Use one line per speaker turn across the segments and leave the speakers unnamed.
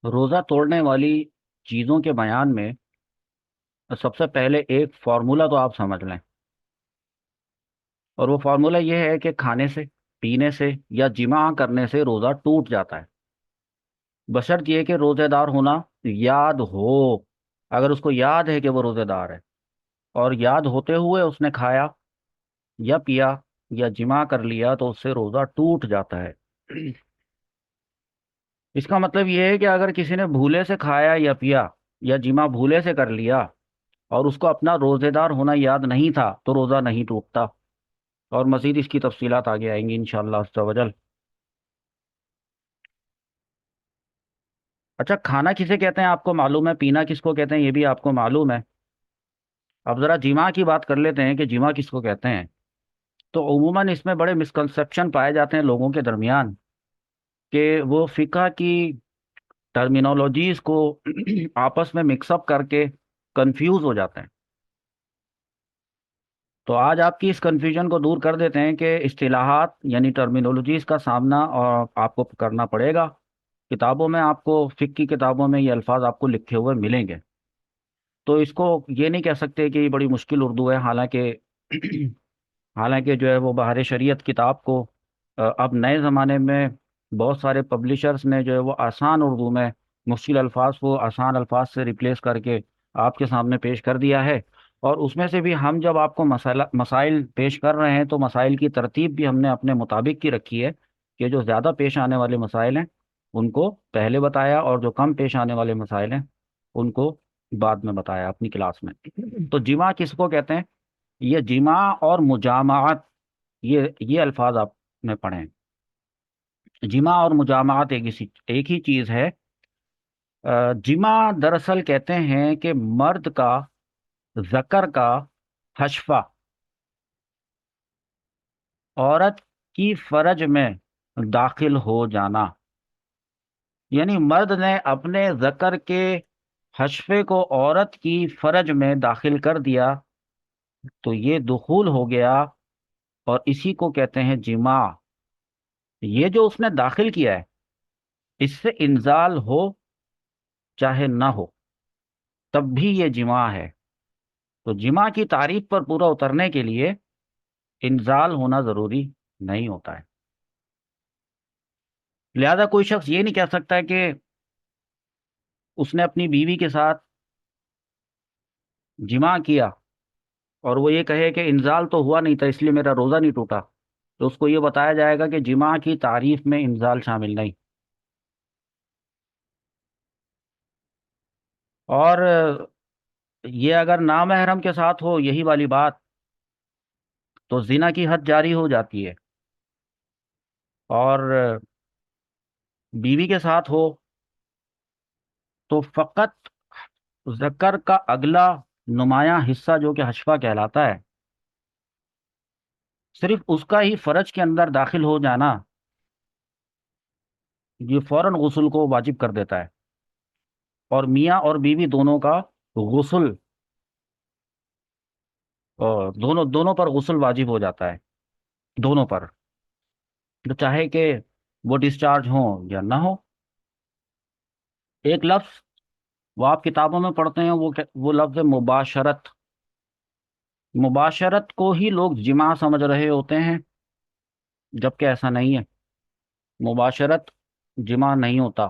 रोज़ा तोड़ने वाली चीज़ों के बयान में सबसे पहले एक फार्मूला तो आप समझ लें। और वो फार्मूला ये है कि खाने से, पीने से या जिमा करने से रोज़ा टूट जाता है, बशर्त ये कि रोज़ेदार होना याद हो। अगर उसको याद है कि वो रोज़ेदार है और याद होते हुए उसने खाया या पिया या जिमा कर लिया तो उससे रोज़ा टूट जाता है। इसका मतलब ये है कि अगर किसी ने भूले से खाया या पिया या जिमा भूले से कर लिया और उसको अपना रोजेदार होना याद नहीं था तो रोजा नहीं टूटता। और मजीद इसकी तफसीलात आगे आएंगी इंशाअल्लाह अज़्ज़ा वजल। अच्छा, खाना किसे कहते हैं आपको मालूम है? पीना किसको कहते हैं ये भी आपको मालूम है? अब जरा जिमा की बात कर लेते हैं कि जिमा किसको कहते हैं। तो उमूमन इसमें बड़े मिसकंसेप्शन पाए जाते हैं लोगों के दरमियान कि वो फिका की टर्मिनोलॉजीज को आपस में मिक्सअप करके कंफ्यूज हो जाते हैं। तो आज आपकी इस कन्फ्यूजन को दूर कर देते हैं कि इस्तिलाहात यानी टर्मिनोलॉजीज का सामना और आपको करना पड़ेगा। किताबों में आपको, फिक की किताबों में ये अल्फाज आपको लिखे हुए मिलेंगे। तो इसको ये नहीं कह सकते कि ये बड़ी मुश्किल उर्दू है, हालांकि हालांकि जो है वो बहार शरीयत किताब को अब नए ज़माने में बहुत सारे पब्लिशर्स ने जो है वो आसान उर्दू में मुश्किल अल्फाज को आसान अल्फाज से रिप्लेस करके आपके सामने पेश कर दिया है। और उसमें से भी हम जब आपको मसाला मसाइल पेश कर रहे हैं तो मसाइल की तरतीब भी हमने अपने मुताबिक की रखी है कि जो ज़्यादा पेश आने वाले मसाइल हैं उनको पहले बताया और जो कम पेश आने वाले मसाइल हैं उनको बाद में बताया अपनी क्लास में। तो जिमा किसको कहते हैं? ये जिमा और मुजामात, ये अल्फाज आपने पढ़े हैं। जिमा और मुजामात एक ही चीज है। जिमा दरअसल कहते हैं कि मर्द का, जकर का हशफा औरत की फरज में दाखिल हो जाना। यानी मर्द ने अपने जकर के हशफे को औरत की फरज में दाखिल कर दिया तो ये दुखूल हो गया और इसी को कहते हैं जिमा। ये जो उसने दाखिल किया है इससे इंजाल हो चाहे ना हो तब भी ये जिमा है। तो जिमा की तारीफ पर पूरा उतरने के लिए इंजाल होना जरूरी नहीं होता है। लिहाजा कोई शख्स ये नहीं कह सकता कि उसने अपनी बीवी के साथ जिमा किया और वो ये कहे कि इंजाल तो हुआ नहीं था इसलिए मेरा रोजा नहीं टूटा। तो उसको ये बताया जाएगा कि जिमा की तारीफ में इंजाल शामिल नहीं। और ये अगर नामहरम के साथ हो यही वाली बात तो जिना की हद जारी हो जाती है। और बीवी के साथ हो तो फकत ज़कर का अगला नुमायां हिस्सा जो कि हशफा कहलाता है, सिर्फ उसका ही फर्ज के अंदर दाखिल हो जाना ये फौरन गुस्ल को वाजिब कर देता है। और मियाँ और बीवी दोनों का गुस्ल, दोनों दोनों पर गुस्ल वाजिब हो जाता है, दोनों पर। तो चाहे कि वो डिस्चार्ज हो या ना हो। एक लफ्ज वो आप किताबों में पढ़ते हैं, वो लफ्ज है मुबाशरत। मुबाशरत को ही लोग जिमा समझ रहे होते हैं जबकि ऐसा नहीं है। मुबाशरत जिमा नहीं होता।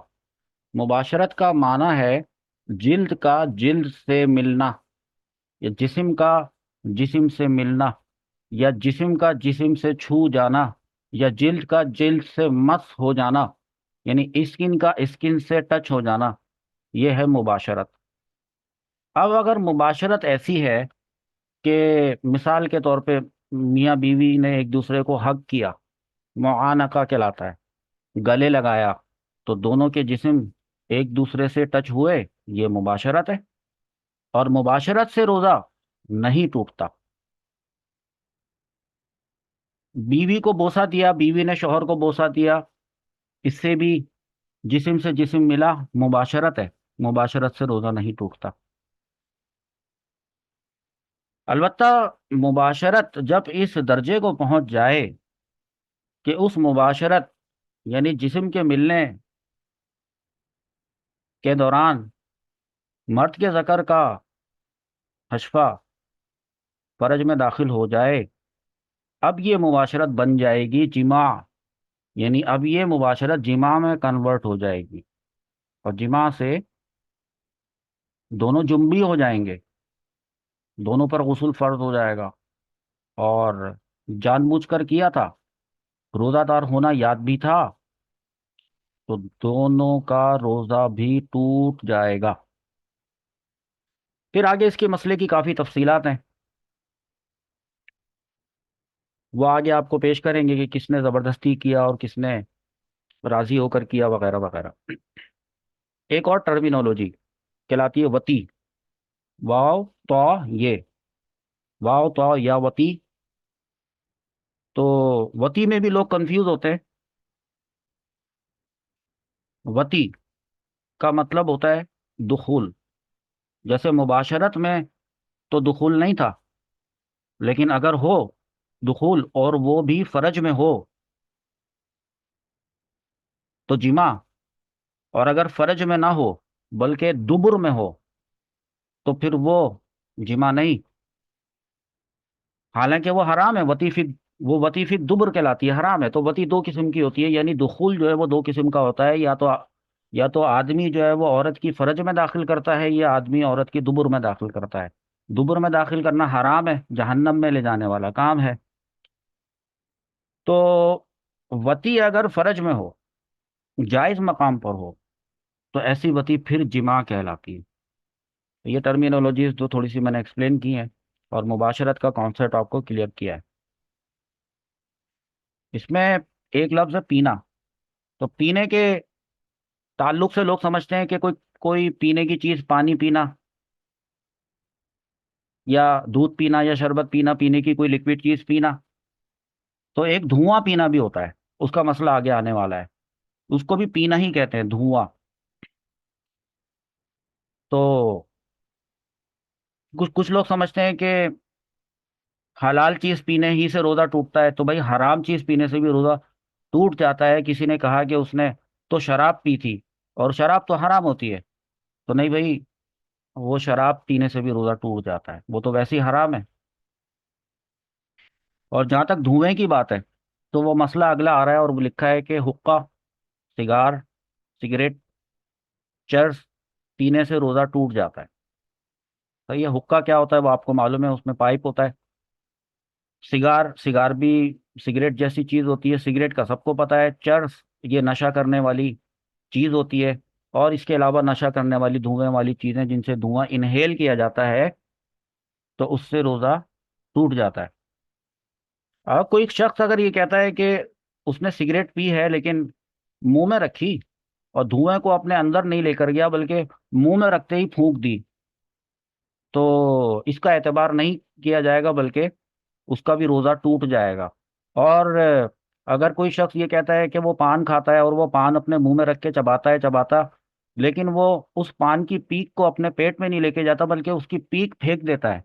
मुबाशरत का माना है जिल्द का जिल्द से मिलना, या जिस्म का जिस्म से मिलना, या जिस्म का जिस्म से छू जाना, या जिल्द का जिल्द से मस हो जाना, यानी स्किन का स्किन से टच हो जाना। यह है मुबाशरत। अब अगर मुबाशरत ऐसी है कि मिसाल के तौर पे मियाँ बीवी ने एक दूसरे को हग किया, मुआनका कहलाता है, गले लगाया, तो दोनों के जिस्म एक दूसरे से टच हुए, ये मुबाशरत है। और मुबाशरत से रोजा नहीं टूटता। बीवी को बोसा दिया, बीवी ने शौहर को बोसा दिया, इससे भी जिस्म से जिस्म मिला, मुबाशरत है। मुबाशरत से रोजा नहीं टूटता। अलबत्ता मुबाशरत जब इस दर्जे को पहुंच जाए कि उस मुबाशरत यानी जिस्म के मिलने के दौरान मर्द के ज़कर का हशफा फर्ज में दाखिल हो जाए, अब ये मुबाशरत बन जाएगी जिमा। यानी अब ये मुबाशरत जिमा में कन्वर्ट हो जाएगी, और जिमा से दोनों जुम्बी हो जाएंगे, दोनों पर गुस्ल फर्ज हो जाएगा। और जानबूझकर किया था, रोज़ादार होना याद भी था, तो दोनों का रोज़ा भी टूट जाएगा। फिर आगे इसके मसले की काफ़ी तफसीलात हैं, वो आगे आपको पेश करेंगे कि किसने ज़बरदस्ती किया और किसने राज़ी होकर किया, वगैरह वगैरह। एक और टर्मिनोलॉजी कहलाती है वती। वाव तो ये, वाव तो या वती। तो वती में भी लोग कंफ्यूज होते हैं। वती का मतलब होता है दुखूल। जैसे मुबाशरत में तो दुखूल नहीं था, लेकिन अगर हो दुखूल और वो भी फर्ज में हो तो जिमा। और अगर फर्ज में ना हो बल्कि दुबुर में हो तो फिर वो जिमा नहीं। हालांकि वो हराम है, वो वतीफी दुबुर कहलाती है, हराम है। तो वती दो किस्म की होती है, यानी दुखूल जो है वो दो किस्म का होता है। या तो आदमी जो है वो औरत की फर्ज में दाखिल करता है, या आदमी औरत की दुबुर में दाखिल करता है। दुबुर में दाखिल करना हराम है, जहन्नम में ले जाने वाला काम है। तो वती अगर फर्ज में हो, जायज मकाम पर हो, तो ऐसी वती फिर जिमा कहलाती है। तो ये टर्मिनोलॉजीज जो थोड़ी सी मैंने एक्सप्लेन की हैं, और मुबाशरत का कॉन्सेप्ट आपको क्लियर किया है। इसमें एक लफ्ज़ है पीना। तो पीने के ताल्लुक से लोग समझते हैं कि कोई कोई पीने की चीज़, पानी पीना या दूध पीना या शरबत पीना, पीने की कोई लिक्विड चीज़ पीना। तो एक धुआं पीना भी होता है, उसका मसला आगे आने वाला है। उसको भी पीना ही कहते हैं, धुआं। तो कुछ कुछ लोग समझते हैं कि हलाल चीज़ पीने ही से रोज़ा टूटता है, तो भाई हराम चीज़ पीने से भी रोज़ा टूट जाता है। किसी ने कहा कि उसने तो शराब पी थी, और शराब तो हराम होती है। तो नहीं भाई, वो शराब पीने से भी रोज़ा टूट जाता है, वो तो वैसे ही हराम है। और जहाँ तक धुएं की बात है, तो वो मसला अगला आ रहा है, और वो लिखा है कि हुक्का, सिगार, सिगरेट, चरस पीने से रोज़ा टूट जाता है। तो ये हुक्का क्या होता है वो आपको मालूम है, उसमें पाइप होता है। सिगार सिगार भी सिगरेट जैसी चीज़ होती है, सिगरेट का सबको पता है। चरस ये नशा करने वाली चीज़ होती है। और इसके अलावा नशा करने वाली धुएं वाली चीज़ें, जिनसे धुआं इनहेल किया जाता है, तो उससे रोज़ा टूट जाता है। अब कोई शख्स अगर ये कहता है कि उसने सिगरेट पी है लेकिन मुंह में रखी, और धुएं को अपने अंदर नहीं लेकर गया बल्कि मुंह में रखते ही फूंक दी, तो इसका एतबार नहीं किया जाएगा, बल्कि उसका भी रोज़ा टूट जाएगा। और अगर कोई शख्स ये कहता है कि वो पान खाता है, और वो पान अपने मुंह में रख के चबाता है चबाता, लेकिन वो उस पान की पीक को अपने पेट में नहीं लेके जाता बल्कि उसकी पीक फेंक देता है,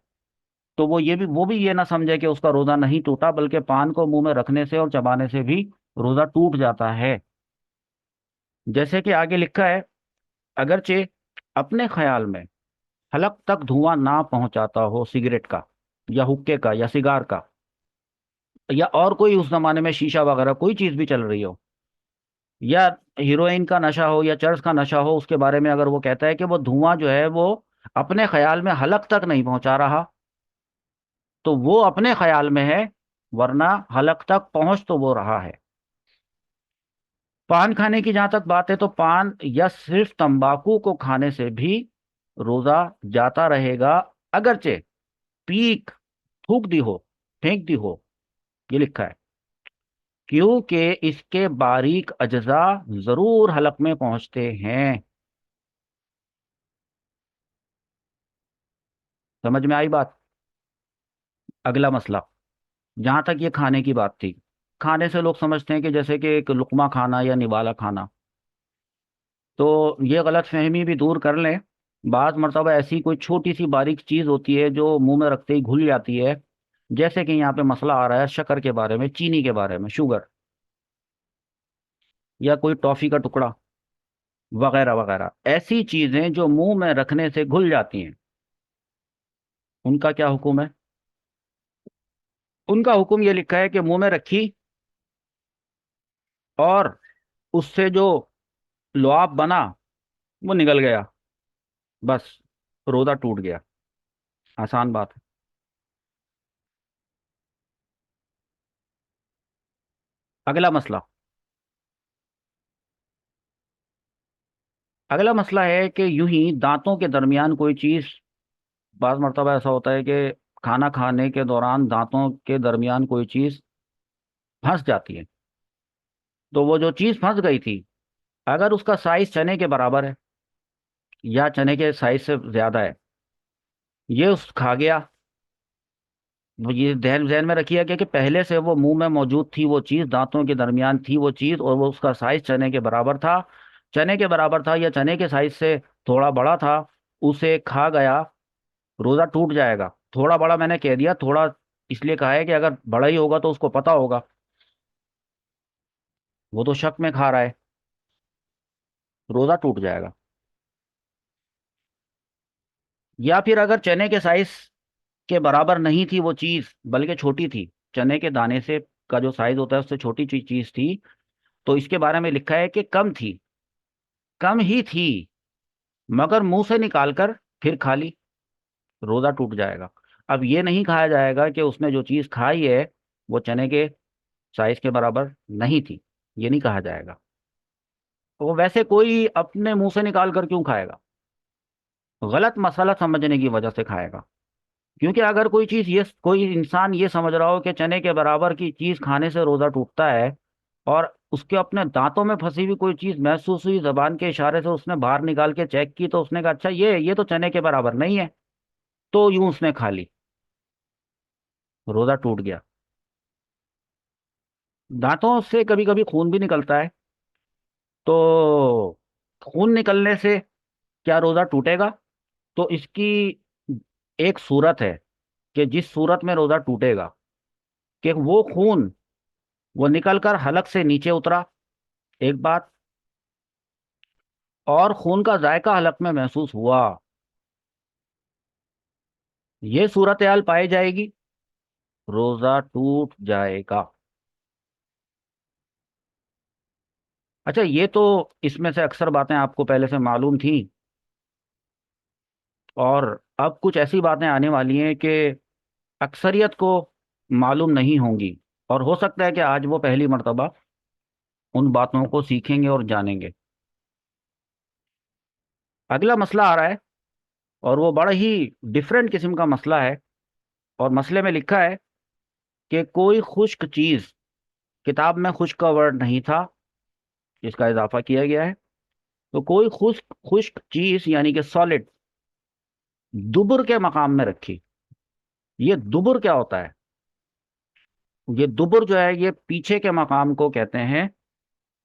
तो वो भी ये ना समझे कि उसका रोज़ा नहीं टूटा, बल्कि पान को मुंह में रखने से और चबाने से भी रोज़ा टूट जाता है। जैसे कि आगे लिखा है, अगरचे अपने ख्याल में हलक तक धुआं ना पहुंचाता हो सिगरेट का, या हुक्के का, या सिगार का, या और कोई उस जमाने में शीशा वगैरह कोई चीज भी चल रही हो, या हीरोइन का नशा हो या चर्च का नशा हो, उसके बारे में अगर वो कहता है कि वो धुआं जो है वो अपने ख्याल में हलक तक नहीं पहुंचा रहा, तो वो अपने ख्याल में है, वरना हलक तक पहुंच तो वो रहा है। पान खाने की जहां तक बात है, तो पान या सिर्फ तंबाकू को खाने से भी रोजा जाता रहेगा, अगरचे पीक थूक दी हो, फेंक दी हो। ये लिखा है, क्योंकि इसके बारीक अज्जा जरूर हलक में पहुंचते हैं। समझ में आई बात? अगला मसला, जहां तक ये खाने की बात थी, खाने से लोग समझते हैं कि जैसे कि एक लुकमा खाना या निवाला खाना। तो ये गलत फहमी भी दूर कर लें। बाज़ मर्तबा ऐसी कोई छोटी सी बारीक चीज़ होती है जो मुंह में रखते ही घुल जाती है। जैसे कि यहाँ पे मसला आ रहा है शक्कर के बारे में, चीनी के बारे में, शुगर, या कोई टॉफ़ी का टुकड़ा। वगैरह वगैरह, ऐसी चीजें जो मुंह में रखने से घुल जाती हैं, उनका क्या हुक्म है? उनका हुक्म ये लिखा है कि मुंह में रखी और उससे जो लुआब बना वो निकल गया, बस रोजा टूट गया। आसान बात है। अगला मसला, अगला मसला है कि यूं ही दांतों के दरमियान कोई चीज, बाज़ मर्तबा ऐसा होता है कि खाना खाने के दौरान दांतों के दरमियान कोई चीज फंस जाती है। तो वो जो चीज फंस गई थी, अगर उसका साइज चने के बराबर है या चने के साइज से ज्यादा है, ये उस खा गया। वो ये ध्यान ध्यान में रखिए कि पहले से वो मुंह में मौजूद थी, वो चीज दांतों के दरमियान थी वो चीज, और वो उसका साइज चने के बराबर था। चने के बराबर था या चने के साइज से थोड़ा बड़ा था, उसे खा गया, रोजा टूट जाएगा। थोड़ा बड़ा मैंने कह दिया, थोड़ा इसलिए कहा है कि अगर बड़ा ही होगा तो उसको पता होगा, वो तो शक में खा रहा है, रोजा टूट जाएगा। या फिर अगर चने के साइज के बराबर नहीं थी वो चीज, बल्कि छोटी थी, चने के दाने से का जो साइज होता है उससे छोटी चीज थी, तो इसके बारे में लिखा है कि कम थी, कम ही थी, मगर मुंह से निकालकर फिर खा ली, रोजा टूट जाएगा। अब ये नहीं कहा जाएगा कि उसने जो चीज खाई है वो चने के साइज के बराबर नहीं थी, ये नहीं कहा जाएगा। वो वैसे कोई अपने मुंह से निकाल कर क्यों खाएगा? गलत मसाला समझने की वजह से खाएगा। क्योंकि अगर कोई चीज, ये कोई इंसान ये समझ रहा हो कि चने के बराबर की चीज खाने से रोजा टूटता है, और उसके अपने दांतों में फंसी हुई कोई चीज महसूस हुई, जबान के इशारे से उसने बाहर निकाल के चेक की, तो उसने कहा अच्छा ये तो चने के बराबर नहीं है, तो यूं उसने खा ली, रोजा टूट गया। दांतों से कभी कभी खून भी निकलता है, तो खून निकलने से क्या रोजा टूटेगा? तो इसकी एक सूरत है कि जिस सूरत में रोजा टूटेगा, कि वो खून वो निकलकर हलक से नीचे उतरा, एक बात, और खून का जायका हलक में महसूस हुआ, ये सूरत हाल पाई जाएगी, रोजा टूट जाएगा। अच्छा, ये तो इसमें से अक्सर बातें आपको पहले से मालूम थी, और अब कुछ ऐसी बातें आने वाली हैं कि अक्सरियत को मालूम नहीं होंगी, और हो सकता है कि आज वो पहली मर्तबा उन बातों को सीखेंगे और जानेंगे। अगला मसला आ रहा है, और वो बड़ा ही डिफरेंट किस्म का मसला है। और मसले में लिखा है कि कोई खुश्क चीज, किताब में खुश्क का वर्ड नहीं था, इसका इजाफा किया गया है, तो कोई खुश्क खुश्क चीज यानी कि सॉलिड दुबुर के मकाम में रखी। ये दुबुर क्या होता है? ये दुबुर जो है ये पीछे के मकाम को कहते हैं।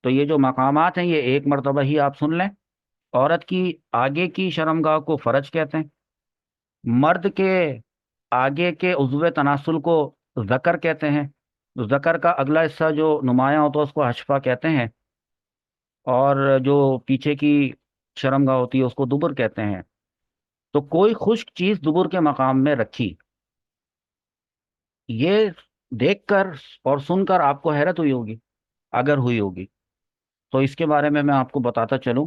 तो ये जो मकामात हैं ये एक मर्तबा ही आप सुन लें। औरत की आगे की शर्मगाह को फरज कहते हैं। मर्द के आगे के उज़्व तनासुल को ज़कर कहते हैं। ज़कर का अगला हिस्सा जो नुमायाँ होता है उसको हशफा कहते हैं। और जो पीछे की शर्मगाह होती है उसको दुबुर कहते हैं। तो कोई खुश्क चीज़ दुबुर के मकाम में रखी, ये देखकर और सुनकर आपको हैरत हुई होगी, अगर हुई होगी। तो इसके बारे में मैं आपको बताता चलूं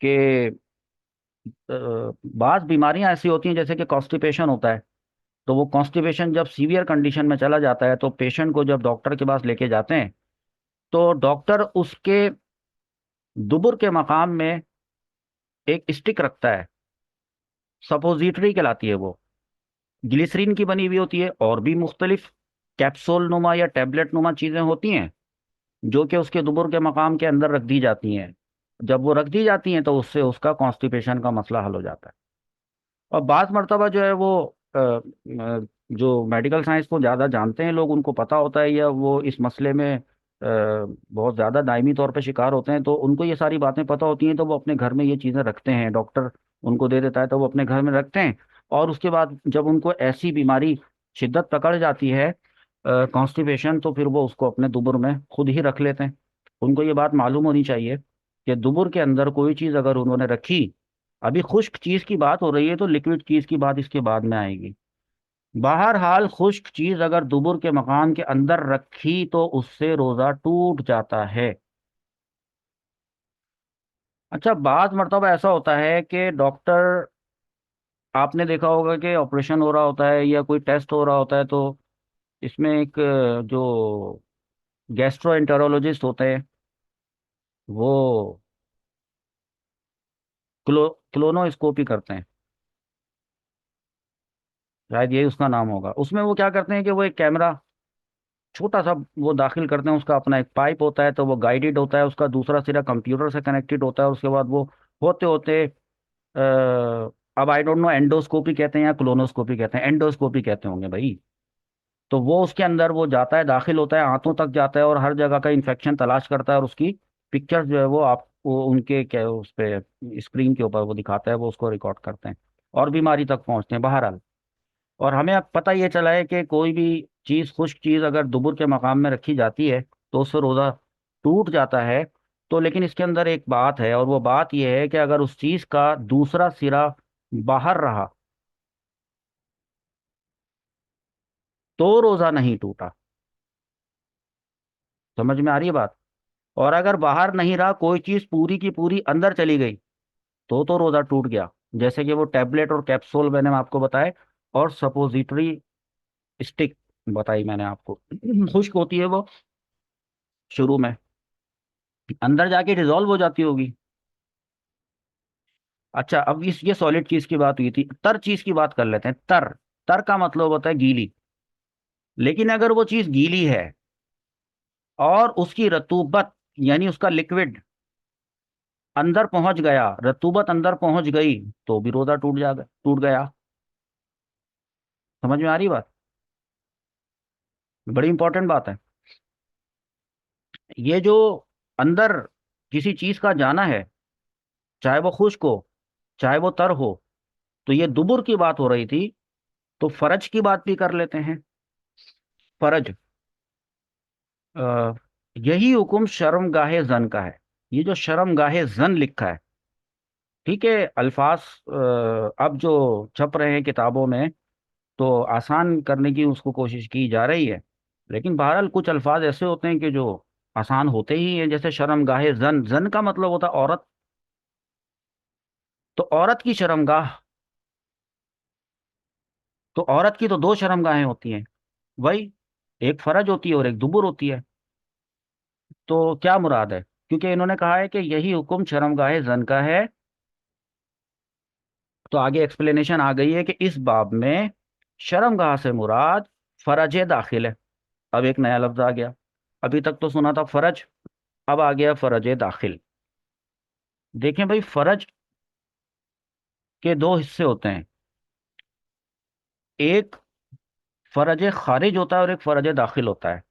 कि बाज़ बीमारियां ऐसी होती हैं जैसे कि कॉन्स्टिपेशन होता है। तो वो कॉन्स्टिपेशन जब सीवियर कंडीशन में चला जाता है तो पेशेंट को जब डॉक्टर के पास लेके जाते हैं, तो डॉक्टर उसके दुबुर के मकाम में एक स्टिक रखता है, सपोजिटरी कहलाती है वो, ग्लिसरीन की बनी हुई होती है, और भी मुख्तलिफ कैप्सूल नुमा या टैबलेट नुमा चीज़ें होती हैं जो कि उसके दुबुर के मकाम के अंदर रख दी जाती हैं। जब वो रख दी जाती हैं तो उससे उसका कॉन्स्टिपेशन का मसला हल हो जाता है। और बाज़ मर्तबा जो है वो जो मेडिकल साइंस को ज़्यादा जानते हैं लोग, उनको पता होता है, या वो इस मसले में बहुत ज़्यादा दायमी तौर पे शिकार होते हैं, तो उनको ये सारी बातें पता होती हैं, तो वो अपने घर में ये चीज़ें रखते हैं, डॉक्टर उनको दे देता है तो वो अपने घर में रखते हैं। और उसके बाद जब उनको ऐसी बीमारी शिद्दत पकड़ जाती है, कॉन्स्टिपेशन, तो फिर वो उसको अपने दुबुर में खुद ही रख लेते हैं। उनको ये बात मालूम होनी चाहिए कि दुबुर के अंदर कोई चीज अगर उन्होंने रखी, अभी खुश्क चीज की बात हो रही है तो लिक्विड चीज की बात इसके बाद में आएगी। बहरहाल खुश्क चीज अगर दुबुर के मकान के अंदर रखी तो उससे रोजा टूट जाता है। अच्छा, बात मर्तबा ऐसा होता है कि डॉक्टर, आपने देखा होगा कि ऑपरेशन हो रहा होता है या कोई टेस्ट हो रहा होता है तो इसमें एक जो गैस्ट्रोएंटेरोलॉजिस्ट होते हैं वो क्लोनोस्कोपी करते हैं, शायद यही उसका नाम होगा। उसमें वो क्या करते हैं कि वो एक कैमरा छोटा सा वो दाखिल करते हैं, उसका अपना एक पाइप होता है, तो वो गाइडेड होता है, उसका दूसरा सिरा कंप्यूटर से कनेक्टेड होता है। उसके बाद वो होते होते अब आई डोंट नो एंडोस्कोपी कहते हैं या क्लोनोस्कोपी कहते हैं, एंडोस्कोपी कहते होंगे भाई। तो वो उसके अंदर वो जाता है, दाखिल होता है, आंतों तक जाता है और हर जगह का इन्फेक्शन तलाश करता है और उसकी पिक्चर्स जो है वो आपको उनके क्या उस पे स्क्रीन के ऊपर वो दिखाता है, वो उसको रिकॉर्ड करते हैं और बीमारी तक पहुंचते हैं बहरहाल। और हमें अब पता ये चला है कि कोई भी चीज़, खुश्क चीज़ अगर दुबुर के मकाम में रखी जाती है तो उससे रोज़ा टूट जाता है। तो लेकिन इसके अंदर एक बात है, और वो बात यह है कि अगर उस चीज़ का दूसरा सिरा बाहर रहा तो रोज़ा नहीं टूटा। समझ में आ रही है बात? और अगर बाहर नहीं रहा, कोई चीज़ पूरी की पूरी अंदर चली गई तो रोज़ा टूट गया। जैसे कि वो टैबलेट और कैप्सूल मैंने आपको बताए, और सपोजिटरी स्टिक बताई मैंने आपको। खुश्क होती है वो शुरू में, अंदर जाके डिजोल्व हो जाती होगी। अच्छा, अब इस ये सॉलिड चीज की बात हुई थी, तर चीज की बात कर लेते हैं। तर, तर का मतलब होता है गीली। लेकिन अगर वो चीज गीली है और उसकी रतूबत यानी उसका लिक्विड अंदर पहुंच गया, रतूबत अंदर पहुंच गई, तो भी रोजा टूट गया। समझ में आ रही बात? बड़ी इंपॉर्टेंट बात है ये। जो अंदर किसी चीज का जाना है, चाहे वो खुश्क हो चाहे वो तर हो, तो ये दुबुर की बात हो रही थी, तो फरज की बात भी कर लेते हैं। फरज, अ, यही हुक्म शर्मगाहे जन का है। ये जो शर्मगाहे जन लिखा है, ठीक है, अल्फाज अब जो छप रहे हैं किताबों में तो आसान करने की उसको कोशिश की जा रही है, लेकिन बहरहाल कुछ अल्फाज ऐसे होते हैं कि जो आसान होते ही हैं। जैसे शर्मगाहे जन, जन का मतलब होता है औरत, तो औरत की शर्मगाह, तो औरत की तो दो शर्मगाहें होती हैं, वही एक फरज होती है और एक दुबुर होती है। तो क्या मुराद है? क्योंकि इन्होंने कहा है कि यही हुक्म शर्मगाहे जन का है, तो आगे एक्सप्लेनेशन आ गई है कि इस बाब में शर्मगाह से मुराद फरज दाखिल है। अब एक नया लफ्ज आ गया, अभी तक तो सुना था फरज, अब आ गया फरज दाखिल। देखें भाई, फरज के दो हिस्से होते हैं, एक फरज खारिज होता है और एक फरज दाखिल होता है।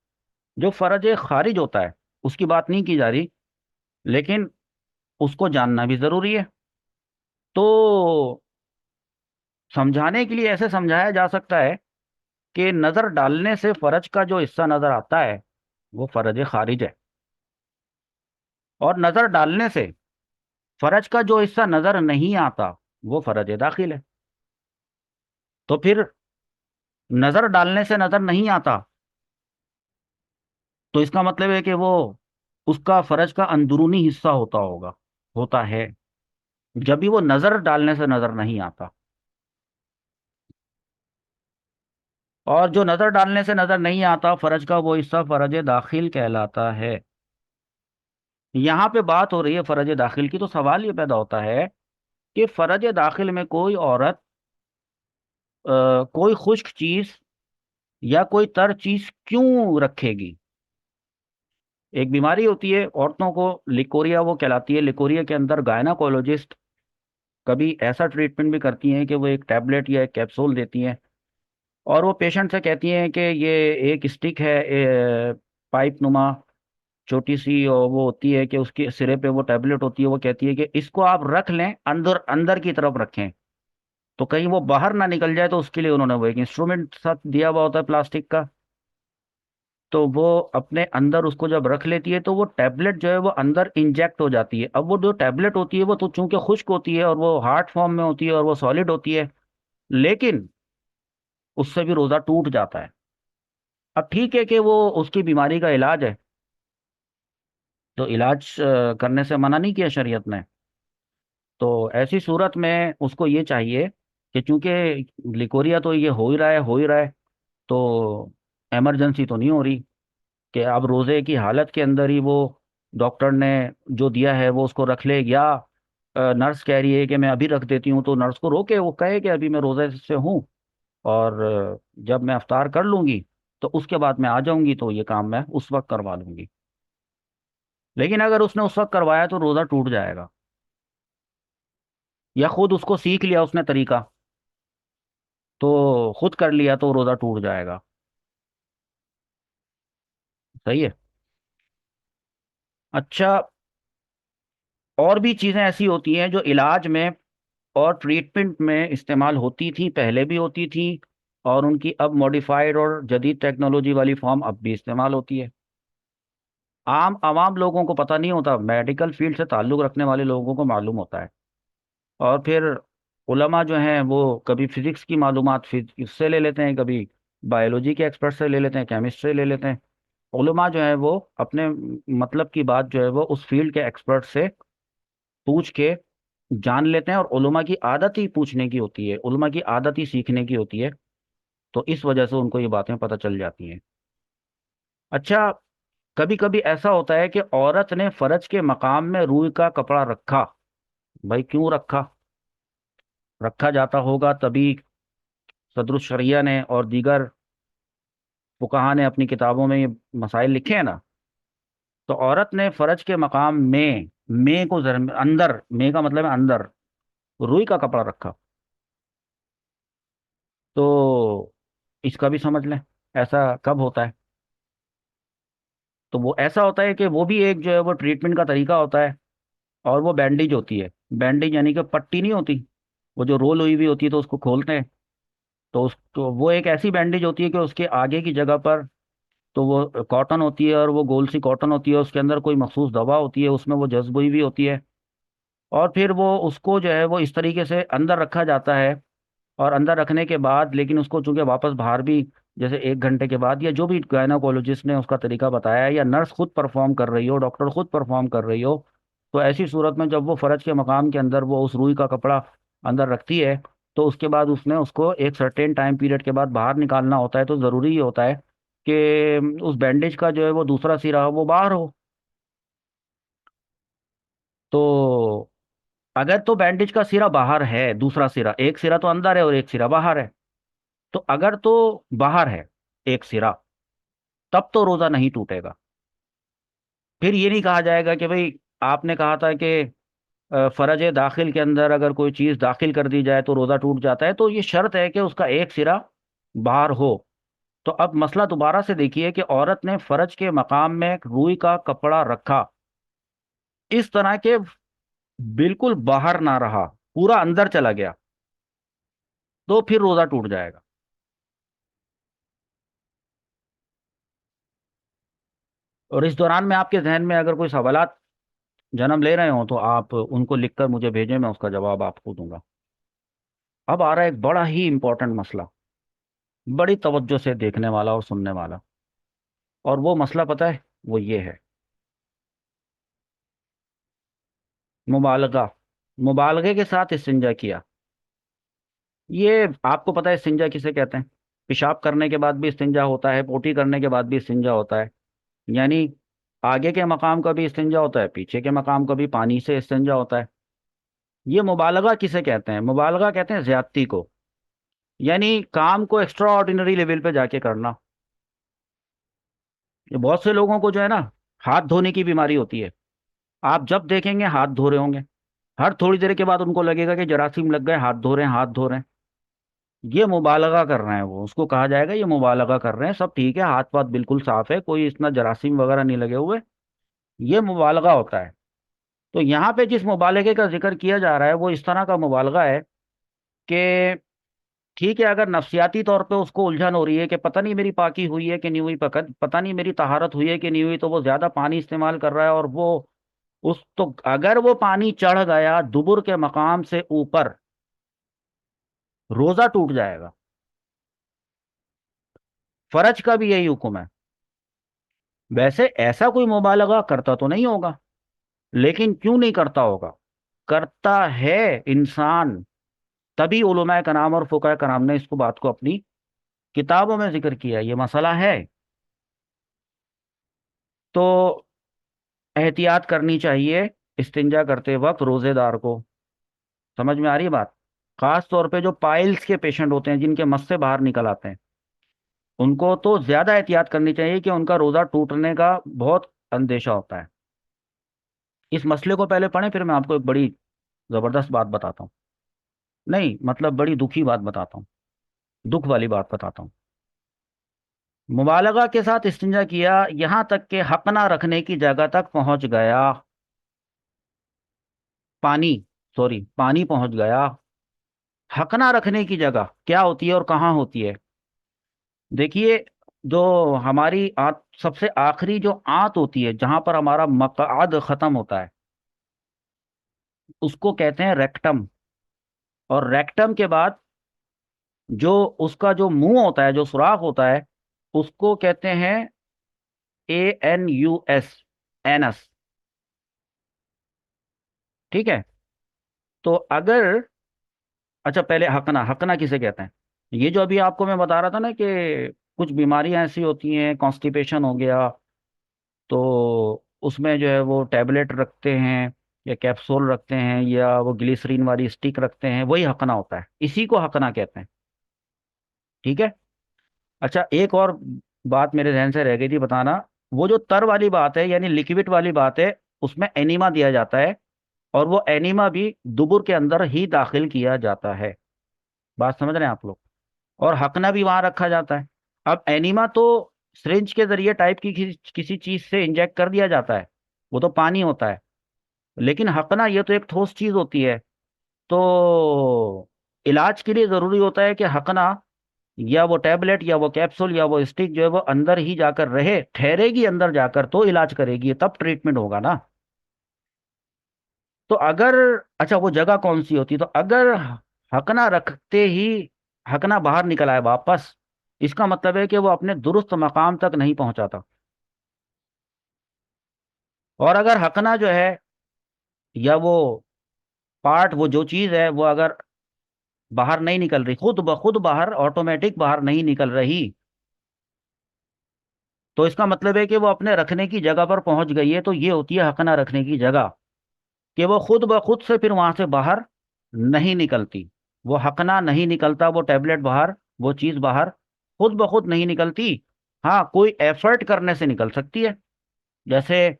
जो फरज खारिज होता है उसकी बात नहीं की जा रही, लेकिन उसको जानना भी जरूरी है। तो समझाने के लिए ऐसे समझाया जा सकता है कि नजर डालने से फरज का जो हिस्सा नजर आता है वो फरज खारिज है, और नजर डालने से फरज का जो हिस्सा नजर नहीं आता वो फरज दाखिल है। तो फिर नजर डालने से नजर नहीं आता, तो इसका मतलब है कि वो उसका फरज का अंदरूनी हिस्सा होता होगा, होता है, जब भी वो नजर डालने से नजर नहीं आता। और जो नजर डालने से नजर नहीं आता फरज का वो हिस्सा फरज दाखिल कहलाता है। यहाँ पे बात हो रही है फरज दाखिल की, तो सवाल ये पैदा होता है कि फरज दाखिल में कोई औरत कोई खुश्क चीज या कोई तर चीज क्यों रखेगी? एक बीमारी होती है औरतों को, लिकोरिया वो कहलाती है। लिकोरिया के अंदर गायनाकोलॉजिस्ट कभी ऐसा ट्रीटमेंट भी करती हैं कि वो एक टैबलेट या एक कैप्सूल देती हैं और वो पेशेंट से कहती हैं कि ये एक स्टिक है, पाइप नुमा छोटी सी, और वो होती है कि उसके सिरे पे वो टैबलेट होती है। वो कहती है कि इसको आप रख लें, अंदर अंदर की तरफ रखें, तो कहीं वो बाहर ना निकल जाए, तो उसके लिए उन्होंने वो एक इंस्ट्रूमेंट साथ दिया हुआ होता है प्लास्टिक का। तो वो अपने अंदर उसको जब रख लेती है तो वो टैबलेट जो है वो अंदर इंजेक्ट हो जाती है। अब वो जो टैबलेट होती है वो तो चूंकि खुश्क होती है और वो हार्ड फॉर्म में होती है और वो सॉलिड होती है, लेकिन उससे भी रोजा टूट जाता है। अब ठीक है कि वो उसकी बीमारी का इलाज है, तो इलाज करने से मना नहीं किया शरीयत ने। तो ऐसी सूरत में उसको ये चाहिए कि चूंकि लिकोरिया तो ये हो ही रहा है, हो ही रहा है, तो इमरजेंसी तो नहीं हो रही कि अब रोजे की हालत के अंदर ही वो डॉक्टर ने जो दिया है वो उसको रख ले, या नर्स कह रही है कि मैं अभी रख देती हूँ, तो नर्स को रोके, वो कहे कि अभी मैं रोजे से हूँ और जब मैं अफ्तार कर लूंगी तो उसके बाद मैं आ जाऊंगी, तो ये काम मैं उस वक्त करवा लूंगी। लेकिन अगर उसने उस वक्त करवाया तो रोजा टूट जाएगा। या खुद उसको सीख लिया उसने तरीका, तो खुद कर लिया तो रोजा टूट जाएगा। सही है। अच्छा, और भी चीजें ऐसी होती हैं जो इलाज में और ट्रीटमेंट में इस्तेमाल होती थी, पहले भी होती थी, और उनकी अब मॉडिफाइड और जदीद टेक्नोलॉजी वाली फॉर्म अब भी इस्तेमाल होती है। आम आवाम लोगों को पता नहीं होता, मेडिकल फील्ड से ताल्लुक़ रखने वाले लोगों को मालूम होता है। और फिर उलमा जो हैं वो कभी फिजिक्स की मालूमात फिजिक्स से ले लेते हैं, कभी बायोलॉजी के एक्सपर्ट से ले लेते हैं, केमिस्ट से ले लेते हैं। उलमा जो है वो अपने मतलब की बात जो है वो उस फील्ड के एक्सपर्ट से पूछ के जान लेते हैं, और उलमा की आदत ही पूछने की होती है, उलमा की आदत ही सीखने की होती है। तो इस वजह से उनको ये बातें पता चल जाती हैं। अच्छा, कभी कभी ऐसा होता है कि औरत ने फर्ज के मकाम में रूई का कपड़ा रखा। भाई क्यों रखा? रखा जाता होगा तभी सदरुस शरिया ने और दीगर फुकाहा ने अपनी किताबों में ये मसाइल लिखे हैं ना। तो औरत ने फर्ज के मकाम में को अंदर, में का मतलब है अंदर, रुई का कपड़ा रखा। तो इसका भी समझ लें, ऐसा कब होता है? तो वो ऐसा होता है कि वो भी एक जो है वो ट्रीटमेंट का तरीका होता है। और वो बैंडेज होती है। बैंडेज यानी कि पट्टी नहीं होती, वो जो रोल हुई हुई होती है तो उसको खोलते हैं। तो उसको वो एक ऐसी बैंडेज होती है कि उसके आगे की जगह पर तो वो कॉटन होती है, और वो गोल सी कॉटन होती है, उसके अंदर कोई मखसूस दवा होती है, उसमें वो जज्ब हुई भी होती है। और फिर वो उसको जो है वो इस तरीके से अंदर रखा जाता है। और अंदर रखने के बाद लेकिन उसको चूंकि वापस बाहर भी, जैसे 1 घंटे के बाद, या जो भी गायनाकोलॉजिस्ट ने उसका तरीका बताया है, या नर्स खुद परफॉर्म कर रही हो, डॉक्टर खुद परफॉर्म कर रही हो, तो ऐसी सूरत में जब वो फर्ज के मकाम के अंदर वो उस रुई का कपड़ा अंदर रखती है, तो उसके बाद उसने उसको एक सर्टेन टाइम पीरियड के बाद बाहर निकालना होता है। तो ज़रूरी ये होता है कि उस बैंडेज का जो है वो दूसरा सिरा हो वो बाहर हो। तो अगर तो बैंडेज का सिरा बाहर है, दूसरा सिरा, एक सिरा तो अंदर है और एक सिरा बाहर है, तो अगर तो बाहर है एक सिरा, तब तो रोजा नहीं टूटेगा। फिर ये नहीं कहा जाएगा कि भाई आपने कहा था कि फरज दाखिल के अंदर अगर कोई चीज दाखिल कर दी जाए तो रोजा टूट जाता है, तो ये शर्त है कि उसका एक सिरा बाहर हो। तो अब मसला दोबारा से देखिए कि औरत ने फरज के मकाम में एक रुई का कपड़ा रखा, इस तरह के बिल्कुल बाहर ना रहा, पूरा अंदर चला गया, तो फिर रोजा टूट जाएगा। और इस दौरान में आपके जहन में अगर कोई सवालात जन्म ले रहे हो तो आप उनको लिखकर मुझे भेजें, मैं उसका जवाब आपको दूंगा। अब आ रहा है एक बड़ा ही इंपॉर्टेंट मसला, बड़ी तवज्जो से देखने वाला और सुनने वाला। और वो मसला पता है, वो ये है, मुबालगा। मुबालगे के साथ इस्तिंजा किया। ये आपको पता है इस्तिंजा किसे कहते हैं? पेशाब करने के बाद भी इस्तिंजा होता है, पोटी करने के बाद भी इस्तिंजा होता है। यानी आगे के मकाम का भी इस्तिंजा होता है, पीछे के मकाम का भी पानी से इस्तिंजा होता है। ये मुबालगा किसे कहते हैं? मुबालगा कहते हैं ज्यादती को। यानी काम को एक्स्ट्रा ऑर्डिनरी लेवल पे जाके करना। ये बहुत से लोगों को जो है ना, हाथ धोने की बीमारी होती है। आप जब देखेंगे हाथ धो रहे होंगे, हर थोड़ी देर के बाद उनको लगेगा कि जरासीम लग गए, हाथ धो रहे हैं, हाथ धो रहे हैं। ये मुबालगा कर रहे हैं, वो उसको कहा जाएगा ये मुबालगा कर रहे हैं। सब ठीक है, हाथ पाथ बिल्कुल साफ है, कोई इतना जरासीम वगैरह नहीं लगे हुए। ये मुबालगा होता है। तो यहाँ पे जिस मुबालगे का जिक्र किया जा रहा है वो इस तरह का मुबालगा है कि ठीक है, अगर नफसियाती तौर पे उसको उलझन हो रही है कि पता नहीं मेरी पाकी हुई है कि नहीं हुई, पता नहीं मेरी तहारत हुई है कि नहीं हुई, तो वो ज्यादा पानी इस्तेमाल कर रहा है, और वो उस तो अगर वो पानी चढ़ गया दुबुर के मकाम से ऊपर, रोजा टूट जाएगा। फर्ज का भी यही हुक्म है। वैसे ऐसा कोई मुबालगा करता तो नहीं होगा, लेकिन क्यों नहीं करता होगा, करता है इंसान। तभी उलमाए कराम और फुकाए कराम ने इसको बात को अपनी किताबों में जिक्र किया, ये मसला है। तो एहतियात करनी चाहिए इस्तिंजा करते वक्त रोजेदार को। समझ में आ रही है बात? खास तौर पे जो पाइल्स के पेशेंट होते हैं, जिनके मस्से बाहर निकल आते हैं, उनको तो ज्यादा एहतियात करनी चाहिए कि उनका रोजा टूटने का बहुत अंदेशा होता है। इस मसले को पहले पढ़ें, फिर मैं आपको एक बड़ी जबरदस्त बात बताता हूँ। नहीं मतलब बड़ी दुखी बात बताता हूँ, दुख वाली बात बताता हूँ। मुबालगा के साथ इस्तिंजा किया, यहां तक के हकना रखने की जगह तक पहुंच गया। पानी, सॉरी, पानी पहुंच गया। हकना रखने की जगह क्या होती है और कहाँ होती है? देखिए, जो हमारी आंत, सबसे आखिरी जो आंत होती है, जहां पर हमारा मकआद खत्म होता है, उसको कहते हैं रेक्टम। और रेक्टम के बाद जो उसका जो मुंह होता है, जो सुराख होता है, उसको कहते हैं ANUS, एनस। ठीक है। तो अगर, अच्छा पहले हकना, हकना किसे कहते हैं? ये जो अभी आपको मैं बता रहा था ना कि कुछ बीमारियां ऐसी होती हैं, कॉन्स्टिपेशन हो गया, तो उसमें जो है वो टैबलेट रखते हैं या कैप्सूल रखते हैं या वो ग्लिसरीन वाली स्टिक रखते हैं, वही हकना होता है, इसी को हकना कहते हैं। ठीक है। अच्छा, एक और बात मेरे जहन से रह गई थी बताना। वो जो तर वाली बात है, यानी लिक्विड वाली बात है, उसमें एनीमा दिया जाता है, और वो एनीमा भी दुबुर के अंदर ही दाखिल किया जाता है। बात समझ रहे हैं आप लोग? और हकना भी वहां रखा जाता है। अब एनीमा तो सिरिंज के जरिए टाइप की किसी चीज से इंजेक्ट कर दिया जाता है, वो तो पानी होता है। लेकिन हकना ये तो एक ठोस चीज होती है। तो इलाज के लिए जरूरी होता है कि हकना, या वो टैबलेट या वो कैप्सूल या वो स्टिक जो है वो अंदर ही जाकर रहे, ठहरेगी अंदर जाकर, तो इलाज करेगी, तब ट्रीटमेंट होगा ना। तो अगर, अच्छा वो जगह कौन सी होती है, तो अगर हकना रखते ही हकना बाहर निकल आए वापस, इसका मतलब है कि वो अपने दुरुस्त मकाम तक नहीं पहुंचाता। और अगर हकना जो है, या वो पार्ट, वो जो चीज है, वो अगर बाहर नहीं निकल रही, खुद ब खुद बाहर, ऑटोमेटिक बाहर नहीं निकल रही, तो इसका मतलब है कि वो अपने रखने की जगह पर पहुंच गई है। तो ये होती है हकना रखने की जगह, कि वो खुद ब खुद से फिर वहां से बाहर नहीं निकलती। वो हकना नहीं निकलता, वो टैबलेट बाहर, वो चीज बाहर खुद ब खुद नहीं निकलती। हाँ, कोई एफर्ट करने से निकल सकती है। जैसे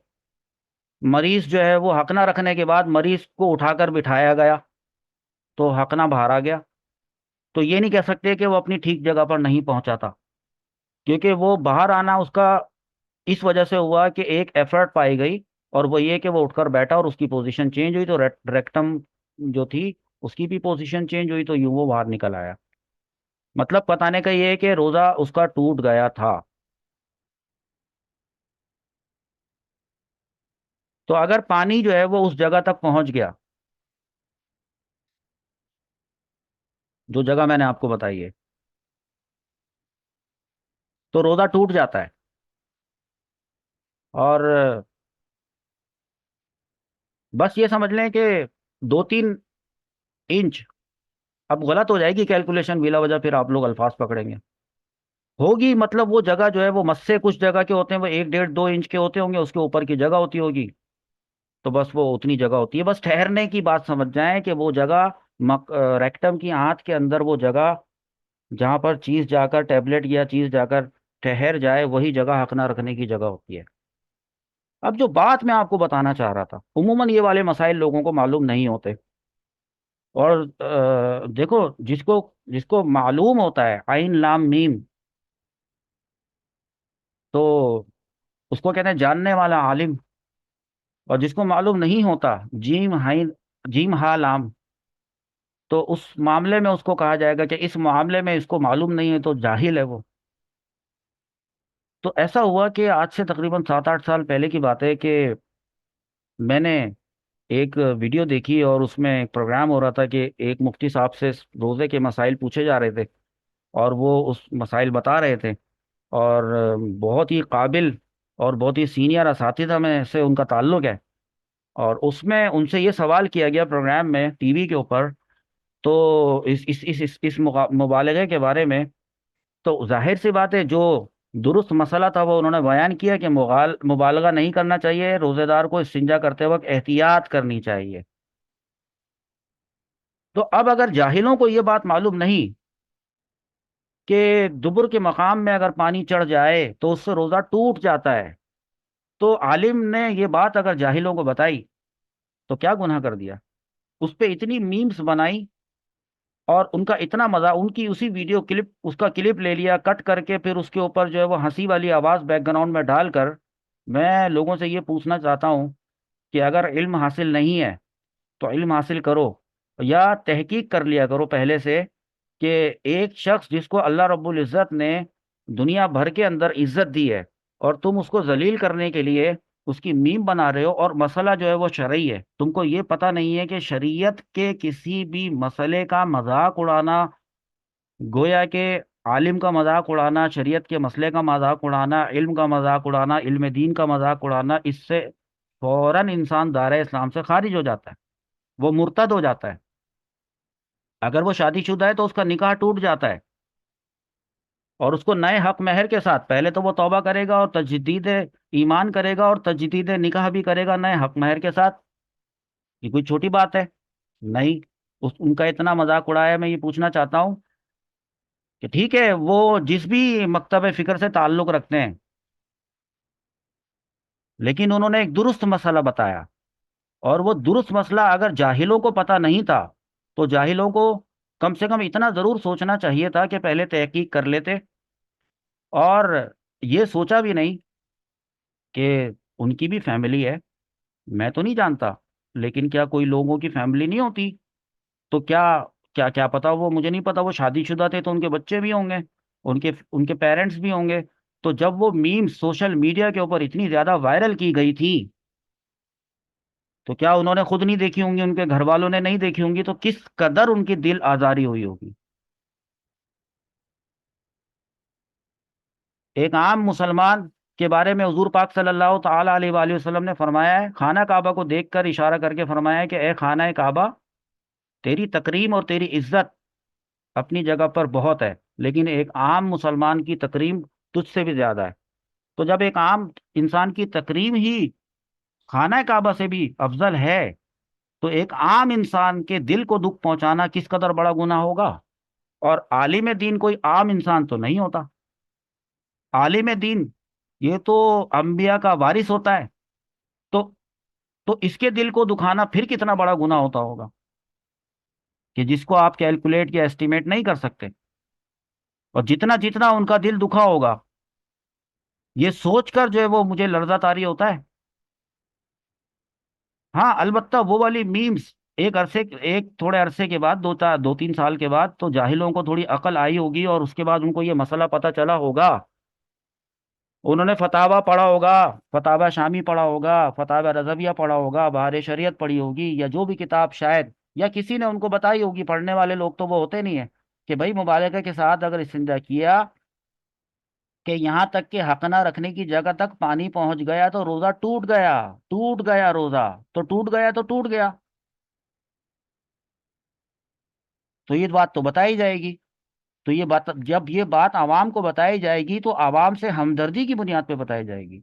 मरीज जो है वो हकना रखने के बाद मरीज को उठाकर बिठाया गया, तो हकना बाहर आ गया, तो ये नहीं कह सकते कि वो अपनी ठीक जगह पर नहीं पहुंचा था, क्योंकि वो बाहर आना उसका इस वजह से हुआ कि एक एफर्ट पाई गई, और वो ये कि वो उठकर बैठा और उसकी पोजीशन चेंज हुई, तो रेक्टम जो थी उसकी भी पोजीशन चेंज हुई, तो यूं वो बाहर निकल आया। मतलब बताने का ये है कि रोजा उसका टूट गया था। तो अगर पानी जो है वो उस जगह तक पहुंच गया, जो जगह मैंने आपको बताई है, तो रोजा टूट जाता है। और बस ये समझ लें कि 2-3 इंच, अब गलत हो जाएगी कैलकुलेशन बिला वजह, फिर आप लोग अल्फाज पकड़ेंगे, होगी मतलब वो जगह जो है वो मस्से कुछ जगह के होते हैं, वो 1-1.5-2 इंच के होते होंगे, उसके ऊपर की जगह होती होगी, तो बस वो उतनी जगह होती है। बस ठहरने की बात समझ जाएं कि वो जगह रेक्टम की आंत के अंदर, वो जगह जहां पर चीज जाकर, टैबलेट या चीज जाकर ठहर जाए, वही जगह हकना रखने की जगह होती है। अब जो बात मैं आपको बताना चाह रहा था, उमूमन ये वाले मसाइल लोगों को मालूम नहीं होते। और देखो, जिसको जिसको मालूम होता है आइन लाम मीम, तो उसको कहते हैं जानने वाला आलिम। और जिसको मालूम नहीं होता, जीम हाइन, जीम हा लाम, तो उस मामले में उसको कहा जाएगा कि इस मामले में इसको मालूम नहीं है, तो जाहिल है वो। तो ऐसा हुआ कि आज से तकरीबन 7-8 साल पहले की बात है कि मैंने एक वीडियो देखी, और उसमें एक प्रोग्राम हो रहा था कि एक मुफ्ती साहब से रोज़े के मसाइल पूछे जा रहे थे, और वो उस मसाइल बता रहे थे। और बहुत ही काबिल और बहुत ही सीनियर असातिज़ा में से उनका ताल्लुक है। और उसमें उनसे ये सवाल किया गया प्रोग्राम में, टीवी के ऊपर, तो इस मुबालगे के बारे में। तो जाहिर सी बात है, जो दुरुस्त मसला था वो उन्होंने बयान किया कि मुबालगा नहीं करना चाहिए, रोजेदार को इस्तिंजा करते वक्त एहतियात करनी चाहिए। तो अब अगर जाहिलों को ये बात मालूम नहीं कि दुबुर के मकाम में अगर पानी चढ़ जाए तो उससे रोजा टूट जाता है, तो आलिम ने ये बात अगर जाहिलों को बताई, तो क्या गुनाह कर दिया। उस पे इतनी मीम्स बनाई, और उनका इतना मजा, उनकी उसी वीडियो क्लिप, उसका क्लिप ले लिया कट करके, फिर उसके ऊपर जो है वो हंसी वाली आवाज बैकग्राउंड में डालकर। मैं लोगों से ये पूछना चाहता हूँ कि अगर इल्म हासिल नहीं है तो इल्म हासिल करो, या तहकीक कर लिया करो पहले से, कि एक शख्स जिसको अल्लाह रब्बुल इज़्ज़त ने दुनिया भर के अंदर इज्जत दी है, और तुम उसको जलील करने के लिए उसकी मीम बना रहे हो, और मसला जो है वो शरई है। तुमको ये पता नहीं है कि शरीयत के किसी भी मसले का मजाक उड़ाना, गोया के आलिम का मजाक उड़ाना, शरीयत के मसले का मजाक उड़ाना, इल्म का मजाक उड़ाना, इल्म दीन का मजाक उड़ाना, इससे फौरन इंसान दायरे इस्लाम से खारिज हो जाता है, वो मुर्तद हो जाता है। अगर वो शादीशुदा है तो उसका निकाह टूट जाता है, और उसको नए हक महर के साथ, पहले तो वो तौबा करेगा और तजदीद ईमान करेगा और तजदीद निकाह भी करेगा नए हक महर के साथ। ये कोई छोटी बात है? नहीं। उनका इतना मजाक उड़ाया, मैं ये पूछना चाहता हूँ कि ठीक है, वो जिस भी मकतब फिक्र से ताल्लुक रखते हैं, लेकिन उन्होंने एक दुरुस्त मसला बताया। और वो दुरुस्त मसला अगर जाहिलों को पता नहीं था, तो जाहिलों को कम से कम इतना जरूर सोचना चाहिए था कि पहले तहकीक कर लेते, और ये सोचा भी नहीं कि उनकी भी फैमिली है। मैं तो नहीं जानता, लेकिन क्या कोई लोगों की फैमिली नहीं होती? तो क्या, क्या क्या पता, वो मुझे नहीं पता, वो शादीशुदा थे तो उनके बच्चे भी होंगे, उनके उनके पेरेंट्स भी होंगे। तो जब वो मीम सोशल मीडिया के ऊपर इतनी ज्यादा वायरल की गई थी, तो क्या उन्होंने खुद नहीं देखी होंगी, उनके घर वालों ने नहीं देखी होंगी, तो किस कदर उनकी दिल आजारी हुई होगी। एक आम मुसलमान के बारे में हुजूर पाक सल्लल्लाहु ताला अलैहि वसल्लम ने फरमाया है, खाना काबा को देखकर इशारा करके फरमाया है कि ए खाना काबा, तेरी तकरीम और तेरी इज्जत अपनी जगह पर बहुत है, लेकिन एक आम मुसलमान की तकरीम तुझसे भी ज्यादा है। तो जब एक आम इंसान की तकरीम ही खाना काबा से भी अफजल है, तो एक आम इंसान के दिल को दुख पहुंचाना किस कदर बड़ा गुनाह होगा। और आलिम दीन कोई आम इंसान तो नहीं होता। आलिम दीन ये तो अंबिया का वारिस होता है। तो तो इसके दिल को दुखाना फिर कितना बड़ा गुनाह होता होगा, कि जिसको आप कैलकुलेट या एस्टिमेट नहीं कर सकते। और जितना जितना उनका दिल दुखा होगा, ये सोचकर जो है वो मुझे लर्जा तारी होता है। हाँ, अलबत्ता वो वाली मीम्स एक थोड़े अरसे के बाद, 2-3 साल के बाद, तो जाहिलों को थोड़ी अकल आई होगी, और उसके बाद उनको ये मसला पता चला होगा। उन्होंने फतावा पढ़ा होगा, फतावा शामी पढ़ा होगा, फतावा रज़विया पढ़ा होगा, बहार शरीयत पढ़ी होगी, या जो भी किताब शायद, या किसी ने उनको बताई होगी। पढ़ने वाले लोग तो वो होते नहीं है कि भाई मुबालगा के साथ अगर इस्तिंजा किया कि यहाँ तक कि हकना रखने की जगह तक पानी पहुंच गया तो रोजा टूट गया। टूट गया रोजा, तो टूट गया तो टूट गया। तो ये बात तो बताई जाएगी। तो ये बात, जब ये बात आवाम को बताई जाएगी, तो आवाम से हमदर्दी की बुनियाद पे बताई जाएगी।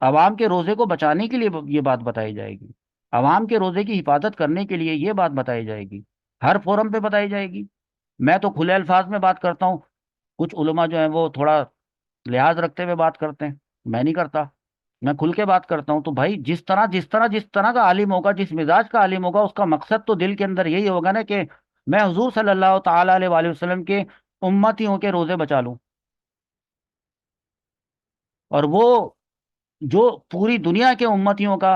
आवाम के रोजे को बचाने के लिए ये बात बताई जाएगी। आवाम के रोजे की हिफाजत करने के लिए ये बात बताई जाएगी। हर फोरम पे बताई जाएगी। मैं तो खुले अल्फाज में बात करता हूँ, कुछ उलमा जो है वो थोड़ा लिहाज रखते हुए बात करते हैं, मैं नहीं करता। मैं खुल के बात करता हूँ। तो भाई जिस तरह का आलिम होगा, जिस मिजाज का आलिम होगा, उसका मकसद तो दिल के अंदर यही होगा ना कि मैं हुजूर सल्लल्लाहु ताला अलैहि वसल्लम के उम्मतियों के रोजे बचा लूं। और वो जो पूरी दुनिया के उम्मतियों का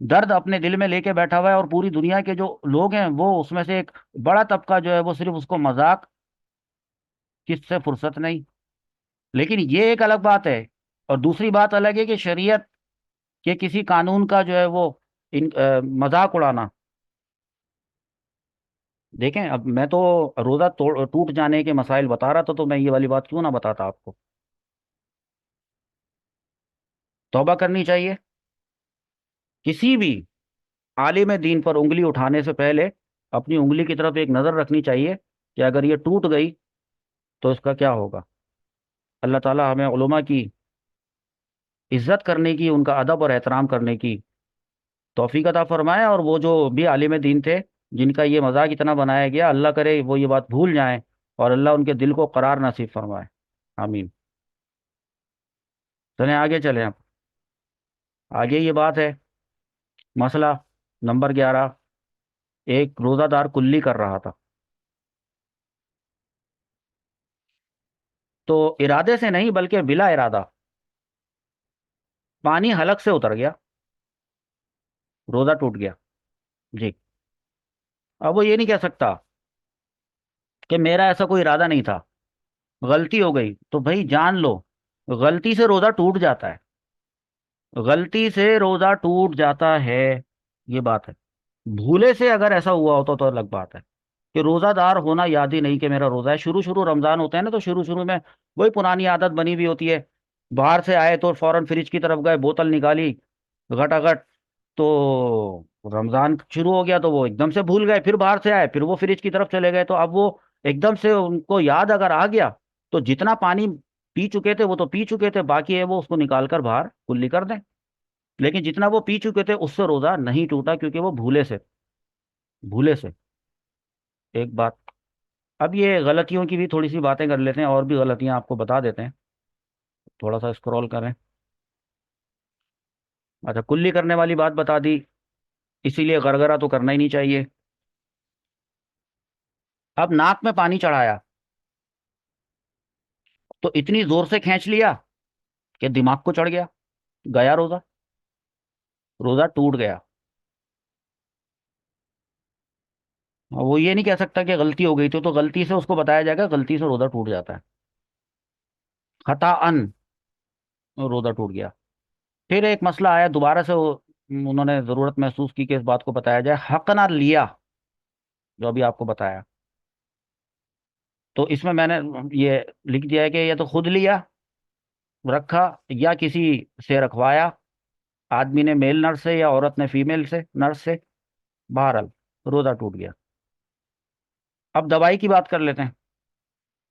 दर्द अपने दिल में लेके बैठा हुआ है, और पूरी दुनिया के जो लोग हैं वो उसमें से एक बड़ा तबका जो है वो सिर्फ उसको मजाक, किससे फुर्सत नहीं। लेकिन ये एक अलग बात है। और दूसरी बात अलग है कि शरीयत के किसी कानून का जो है वो मजाक उड़ाना। देखें, अब मैं तो रोजा टूट जाने के मसाइल बता रहा था, तो मैं ये वाली बात क्यों ना बताता आपको। तौबा करनी चाहिए। किसी भी आलिम दीन पर उंगली उठाने से पहले अपनी उंगली की तरफ एक नज़र रखनी चाहिए कि अगर ये टूट गई तो इसका क्या होगा। अल्लाह ताला हमें उलमा की इज्जत करने की, उनका अदब और एहतराम करने की तौफीक अता फरमाए। और वो जो भी आलिम दीन थे जिनका ये मजाक इतना बनाया गया, अल्लाह करे वो ये बात भूल जाएं, और अल्लाह उनके दिल को करार नसीब फरमाए। आमीन। चलें आगे चलें आप। आगे ये बात है, मसला नंबर 11। एक रोज़ादार कुल्ली कर रहा था, तो इरादे से नहीं बल्कि बिला इरादा पानी हलक से उतर गया, रोज़ा टूट गया। जी। अब वो ये नहीं कह सकता कि मेरा ऐसा कोई इरादा नहीं था, गलती हो गई। तो भाई जान लो, गलती से रोज़ा टूट जाता है। गलती से रोज़ा टूट जाता है, ये बात है। भूले से अगर ऐसा हुआ होता तो अलग बात है, कि रोज़ादार होना याद ही नहीं कि मेरा रोज़ा है। शुरू शुरू रमज़ान होते हैं ना, तो शुरू शुरू में वही पुरानी आदत बनी हुई होती है। बाहर से आए तो फौरन फ्रिज की तरफ गए, बोतल निकाली घटाघट, तो रमज़ान शुरू हो गया तो वो एकदम से भूल गए। फिर बाहर से आए, फिर वो फ्रिज की तरफ चले गए, तो अब वो एकदम से उनको याद अगर आ गया, तो जितना पानी पी चुके थे वो तो पी चुके थे, बाकी है वो उसको निकाल कर बाहर कुल्ली कर दें। लेकिन जितना वो पी चुके थे उससे रोज़ा नहीं टूटा, क्योंकि वो भूले से, भूले से। एक बात। अब ये गलतियों की भी थोड़ी सी बातें कर लेते हैं, और भी गलतियां आपको बता देते हैं। थोड़ा सा स्क्रॉल करें। अच्छा, कुल्ली करने वाली बात बता दी, इसीलिए गरगरा तो करना ही नहीं चाहिए। अब नाक में पानी चढ़ाया, तो इतनी जोर से खींच लिया कि दिमाग को चढ़ गया, गया रोजा, रोजा टूट गया। वो ये नहीं कह सकता कि गलती हो गई थी, तो गलती से उसको बताया जाएगा गलती से रोजा टूट जाता है, खताअन रोजा टूट गया। फिर एक मसला आया दोबारा से, उन्होंने जरूरत महसूस की कि इस बात को बताया जाए, हक ना लिया, जो अभी आपको बताया। तो इसमें मैंने ये लिख दिया है कि या तो खुद लिया, रखा, या किसी से रखवाया, आदमी ने मेल नर्स से या औरत ने फीमेल से नर्स से, बहरहाल रोजा टूट गया। अब दवाई की बात कर लेते हैं।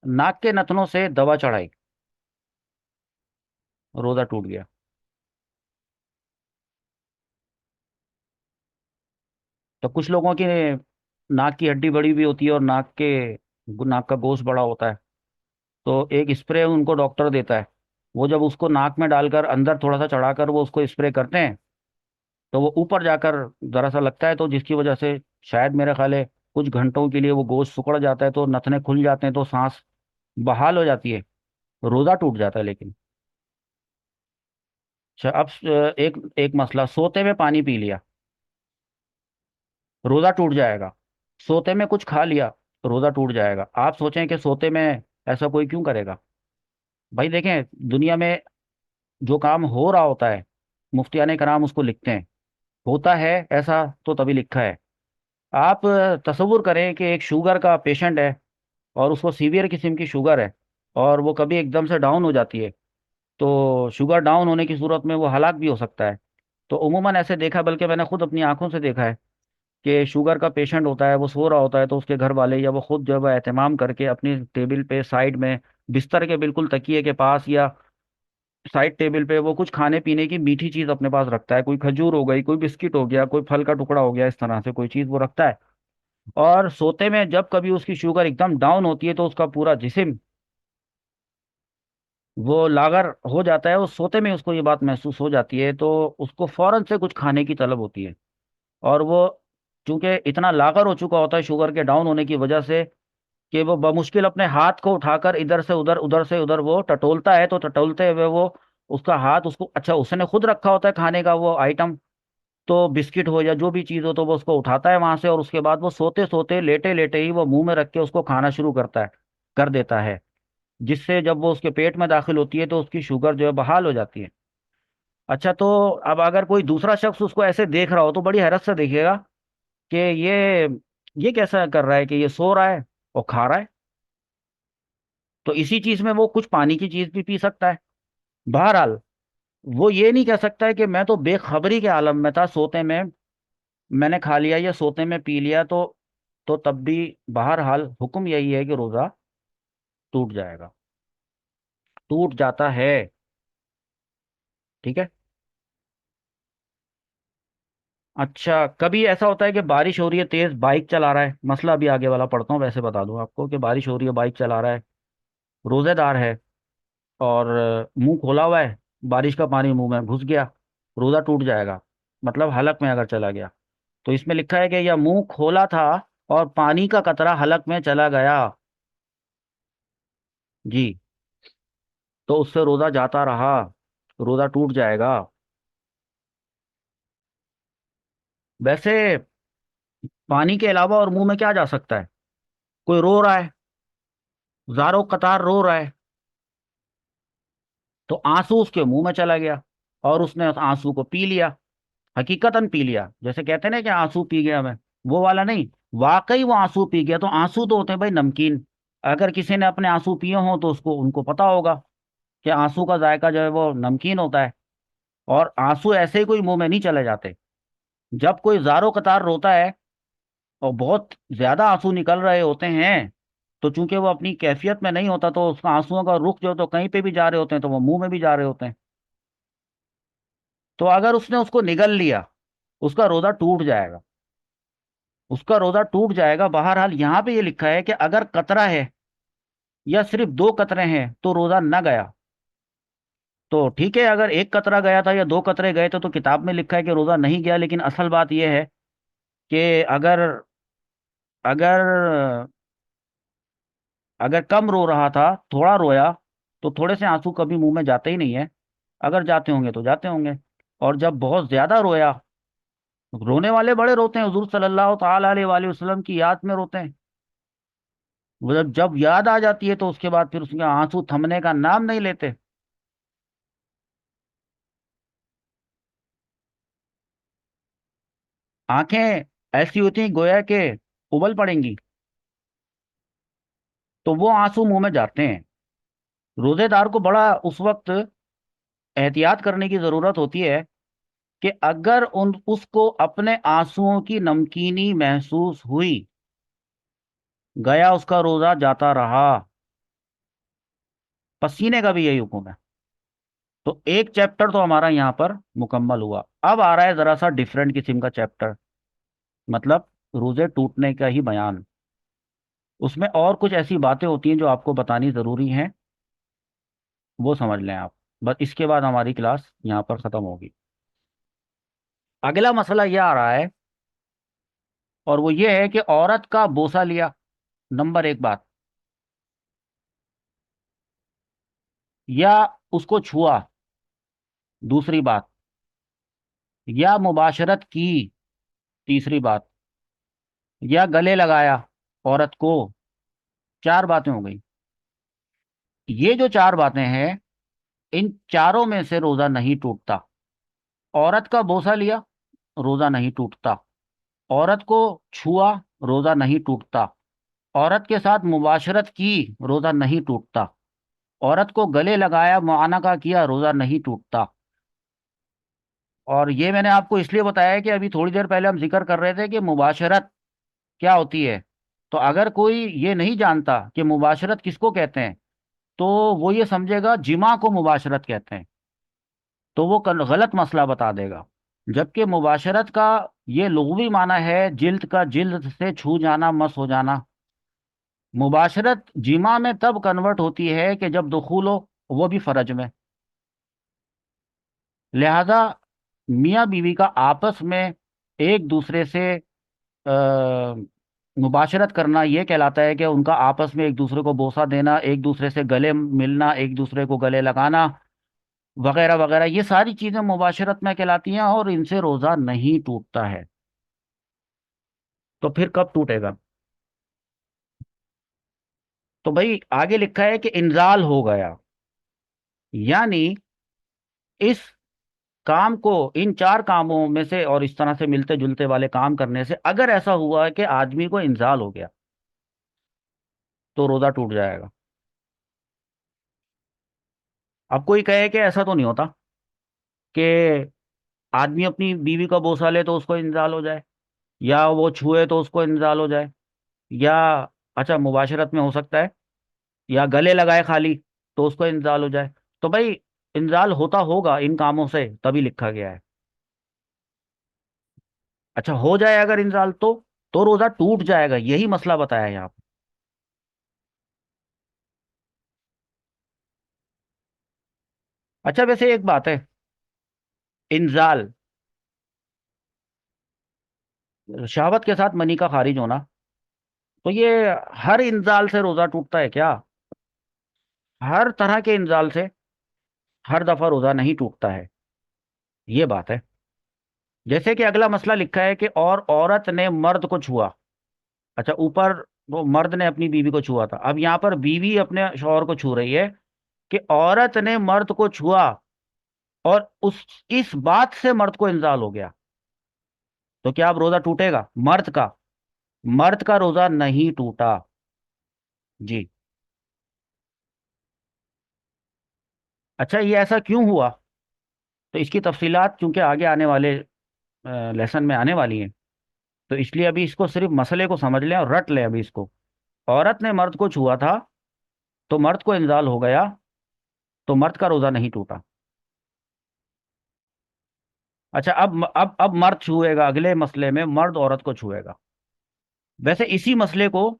नाक के नथनों से दवा चढ़ाई, रोजा टूट गया। तो कुछ लोगों की नाक की हड्डी बड़ी भी होती है, और नाक का गोश्त बड़ा होता है, तो एक स्प्रे उनको डॉक्टर देता है। वो जब उसको नाक में डालकर अंदर थोड़ा सा चढ़ाकर वो उसको स्प्रे करते हैं, तो वो ऊपर जाकर जरा सा लगता है, तो जिसकी वजह से शायद मेरा ख्याल है कुछ घंटों के लिए वो गोश्त सिकुड़ जाता है, तो नथने खुल जाते हैं, तो सांस बहाल हो जाती है, रोजा टूट जाता है। लेकिन अच्छा, अब एक एक मसला, सोते में पानी पी लिया, रोजा टूट जाएगा। सोते में कुछ खा लिया, रोजा टूट जाएगा। आप सोचें कि सोते में ऐसा कोई क्यों करेगा। भाई देखें, दुनिया में जो काम हो रहा होता है, मुफ्तियाने कराम उसको लिखते हैं, होता है ऐसा तो तभी लिखा है। आप तसव्वुर करें कि एक शुगर का पेशेंट है, और उसको सीवियर किस्म की शुगर है, और वो कभी एकदम से डाउन हो जाती है, तो शुगर डाउन होने की सूरत में वो हलाक भी हो सकता है। तो उमूमन ऐसे देखा, बल्कि मैंने खुद अपनी आंखों से देखा है, कि शुगर का पेशेंट होता है, वो सो रहा होता है, तो उसके घर वाले या वो खुद जो है वो एहतमाम करके अपनी टेबल पे साइड में, बिस्तर के बिल्कुल तकिए के पास या साइड टेबल पे, वो कुछ खाने पीने की मीठी चीज़ अपने पास रखता है। कोई खजूर हो गई, कोई बिस्किट हो गया, कोई फल का टुकड़ा हो गया, इस तरह से कोई चीज़ वो रखता है। और सोते में जब कभी उसकी शुगर एकदम डाउन होती है, तो उसका पूरा जिस्म वो लागर हो जाता है। उस सोते में उसको ये बात महसूस हो जाती है, तो उसको फौरन से कुछ खाने की तलब होती है। और वो चूंकि इतना लागर हो चुका होता है शुगर के डाउन होने की वजह से, कि वो बमुश्किल अपने हाथ को उठाकर इधर से उधर, उधर से उधर वो टटोलता है, तो टटोलते हुए वो उसका हाथ उसको, अच्छा उसने खुद रखा होता है खाने का वो आइटम, तो बिस्किट हो या जो भी चीज़ हो तो वो उसको उठाता है वहां से, और उसके बाद वो सोते सोते लेटे लेटे ही वो मुंह में रख के उसको खाना शुरू करता है, कर देता है। जिससे जब वो उसके पेट में दाखिल होती है तो उसकी शुगर जो है बहाल हो जाती है। अच्छा, तो अब अगर कोई दूसरा शख्स उसको ऐसे देख रहा हो तो बड़ी हैरत से देखिएगा कि ये कैसा कर रहा है कि ये सो रहा है और खा रहा है। तो इसी चीज में वो कुछ पानी की चीज भी पी सकता है। बहरहाल, वो ये नहीं कह सकता है कि मैं तो बेखबरी के आलम में था, सोते में मैंने खा लिया या सोते में पी लिया, तो तब भी बहरहाल हुक्म यही है कि रोजा टूट जाएगा, टूट जाता है। ठीक है। अच्छा, कभी ऐसा होता है कि बारिश हो रही है, तेज बाइक चला रहा है, मसला अभी आगे वाला पढ़ता हूँ, वैसे बता दूं आपको कि बारिश हो रही है, बाइक चला रहा है, रोजेदार है, और मुंह खोला हुआ है, बारिश का पानी मुंह में घुस गया, रोजा टूट जाएगा। मतलब हलक में अगर चला गया, तो इसमें लिखा है कि यह मुंह खोला था और पानी का कतरा हलक में चला गया, जी, तो उससे रोजा जाता रहा, रोजा टूट जाएगा। वैसे पानी के अलावा और मुंह में क्या जा सकता है? कोई रो रहा है, जारो कतार रो रहा है, तो आंसू उसके मुंह में चला गया और उसने उस आंसू को पी लिया, हकीकतन पी लिया। जैसे कहते हैं ना कि आंसू पी गया मैं, वो वाला नहीं, वाकई वो आंसू पी गया। तो आंसू तो होते हैं भाई नमकीन, अगर किसी ने अपने आंसू पिए हों तो उसको उनको पता होगा कि आंसू का जायका जो है वो नमकीन होता है। और आंसू ऐसे ही कोई मुंह में नहीं चले जाते। जब कोई ज़ारो कतार रोता है और बहुत ज्यादा आंसू निकल रहे होते हैं, तो चूंकि वो अपनी कैफियत में नहीं होता, तो उसका आंसुओं का रुख जो तो कहीं पे भी जा रहे होते हैं, तो वो मुंह में भी जा रहे होते हैं। तो अगर उसने उसको निगल लिया, उसका रोजा टूट जाएगा, उसका रोजा टूट जाएगा। बहरहाल यहाँ पे ये लिखा है कि अगर कतरा है या सिर्फ दो कतरे हैं तो रोजा न गया। तो ठीक है, अगर एक कतरा गया था या दो कतरे गए थे तो किताब में लिखा है कि रोजा नहीं गया। लेकिन असल बात यह है कि अगर अगर अगर कम रो रहा था, थोड़ा रोया, तो थोड़े से आंसू कभी मुंह में जाते ही नहीं है। अगर जाते होंगे तो जाते होंगे। और जब बहुत ज्यादा रोया, रोने वाले बड़े रोते हैं, हुजूर सल्लल्लाहु ताला अलैहि वसल्लम की याद में रोते हैं। वो जब जब याद आ जाती है तो उसके बाद फिर उसके आंसू थमने का नाम नहीं लेते। आंखें ऐसी होती हैं गोया के उबल पड़ेंगी, तो वो आंसू मुंह में जाते हैं। रोजेदार को बड़ा उस वक्त एहतियात करने की जरूरत होती है कि अगर उन उसको अपने आंसुओं की नमकीनी महसूस हुई, गया उसका रोजा, जाता रहा। पसीने का भी यही हुक्म है। तो एक चैप्टर तो हमारा यहाँ पर मुकम्मल हुआ। अब आ रहा है जरा सा डिफरेंट किस्म का चैप्टर, मतलब रोजे टूटने का ही बयान। उसमें और कुछ ऐसी बातें होती हैं जो आपको बतानी जरूरी हैं, वो समझ लें आप। बस इसके बाद हमारी क्लास यहाँ पर खत्म होगी। अगला मसला यह आ रहा है, और वो ये है कि औरत का बोसा लिया, नंबर एक बात, या उसको छुआ, दूसरी बात, या मुबाशरत की, तीसरी बात, या गले लगाया औरत को, चार बातें हो गई। ये जो चार बातें हैं, इन चारों में से रोजा नहीं टूटता। औरत का बोसा लिया, रोजा नहीं टूटता। औरत को छुआ, रोजा नहीं टूटता। औरत के साथ मुबाशरत की, रोजा नहीं टूटता। औरत को गले लगाया, मुआनका किया, रोजा नहीं टूटता। और ये मैंने आपको इसलिए बताया है कि अभी थोड़ी देर पहले हम जिक्र कर रहे थे कि मुबाशरत क्या होती है। तो अगर कोई ये नहीं जानता कि मुबाशरत किसको कहते हैं, तो वो ये समझेगा जिमा को मुबाशरत कहते हैं, तो वो गलत मसला बता देगा। जबकि मुबाशरत का ये लुग़वी माना है जिल्द का जिल्द से छू जाना, मस हो जाना। मुबाशरत जिमा में तब कन्वर्ट होती है कि जब दुखूल हो, वो भी फर्ज में। लिहाजा मियाँ बीवी का आपस में एक दूसरे से आ, मुबाशरत करना ये कहलाता है कि उनका आपस में एक दूसरे को बोसा देना, एक दूसरे से गले मिलना, एक दूसरे को गले लगाना, वगैरह वगैरह, ये सारी चीजें मुबाशरत में कहलाती हैं और इनसे रोजा नहीं टूटता है। तो फिर कब टूटेगा? तो भाई आगे लिखा है कि इंजाल हो गया, यानी इस काम को, इन चार कामों में से और इस तरह से मिलते जुलते वाले काम करने से अगर ऐसा हुआ है कि आदमी को इंजाल हो गया, तो रोजा टूट जाएगा। अब कोई कहे कि ऐसा तो नहीं होता कि आदमी अपनी बीवी का बोसा ले तो उसको इंजाल हो जाए, या वो छुए तो उसको इंजाल हो जाए, या अच्छा मुबाशरत में हो सकता है, या गले लगाए खाली तो उसको इंजाल हो जाए। तो भाई इंजाल होता होगा इन कामों से, तभी लिखा गया है। अच्छा हो जाए अगर इंजाल, तो रोजा टूट जाएगा, यही मसला बताया है यहाँ पे। अच्छा वैसे एक बात है, इंजाल, शहावत के साथ मनी का खारिज होना, तो ये हर इंजाल से रोजा टूटता है क्या? हर तरह के इंजाल से हर दफा रोजा नहीं टूटता है, ये बात है। जैसे कि अगला मसला लिखा है कि और औरत ने मर्द को छुआ। अच्छा ऊपर वो मर्द ने अपनी बीवी को छुआ था, अब यहाँ पर बीवी अपने शौहर को छू रही है कि औरत ने मर्द को छुआ, और उस इस बात से मर्द को इंजाल हो गया, तो क्या अब रोजा टूटेगा मर्द का? मर्द का रोजा नहीं टूटा। जी। अच्छा ये ऐसा क्यों हुआ? तो इसकी तफसीलात चूंकि आगे आने वाले लेसन में आने वाली हैं, तो इसलिए अभी इसको सिर्फ मसले को समझ लें और रट लें अभी इसको। औरत ने मर्द को छुआ था, तो मर्द को इंजाल हो गया, तो मर्द का रोजा नहीं टूटा। अच्छा अब मर्द छुएगा, अगले मसले में मर्द औरत को छुएगा। वैसे इसी मसले को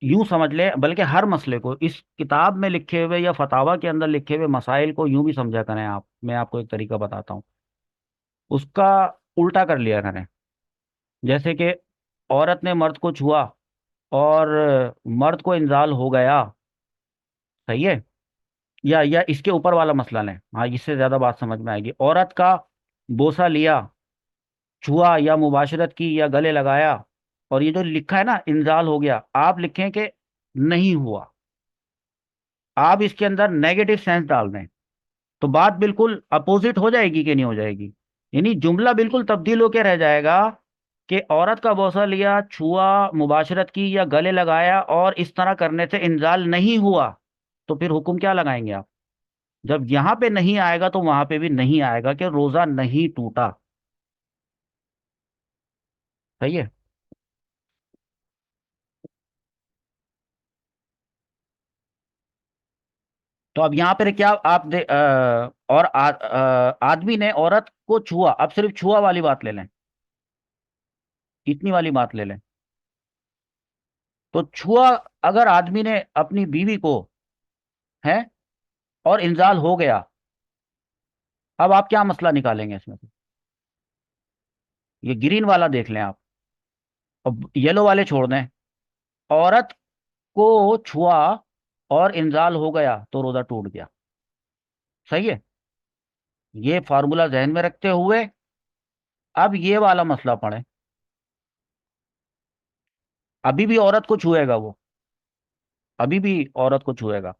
यूं समझ ले, बल्कि हर मसले को इस किताब में लिखे हुए या फतावा के अंदर लिखे हुए मसाइल को यूं भी समझा करें आप। मैं आपको एक तरीका बताता हूँ, उसका उल्टा कर लिया करें। जैसे कि औरत ने मर्द को छुआ और मर्द को इंजाल हो गया, सही है? या इसके ऊपर वाला मसला लें, हाँ इससे ज्यादा बात समझ में आएगी। औरत का बोसा लिया, छुआ या मुबाशरत की या गले लगाया, और ये जो लिखा है ना इंजाल हो गया, आप लिखें कि नहीं हुआ। आप इसके अंदर नेगेटिव सेंस डाल दें, तो बात बिल्कुल अपोजिट हो जाएगी कि नहीं हो जाएगी? यानी जुमला बिल्कुल तब्दील होकर रह जाएगा कि औरत का बोसा लिया, छुआ, मुबाशरत की या गले लगाया और इस तरह करने से इंजाल नहीं हुआ। तो फिर हुक्म क्या लगाएंगे आप? जब यहां पे नहीं आएगा तो वहां पे भी नहीं आएगा कि रोजा नहीं टूटा। सही है? तो अब यहाँ पर क्या आप और आदमी ने औरत को छुआ, अब सिर्फ छुआ वाली बात ले लें, इतनी वाली बात ले लें। तो छुआ अगर आदमी ने अपनी बीवी को, है, और इंजाल हो गया, अब आप क्या मसला निकालेंगे इसमें से? ये ग्रीन वाला देख लें आप, और येलो वाले छोड़ दें। औरत को छुआ और इंजाल हो गया तो रोजा टूट गया। सही है? ये फार्मूला जहन में रखते हुए अब ये वाला मसला पढ़े। अभी भी औरत को छुएगा वो, अभी भी औरत को छुएगा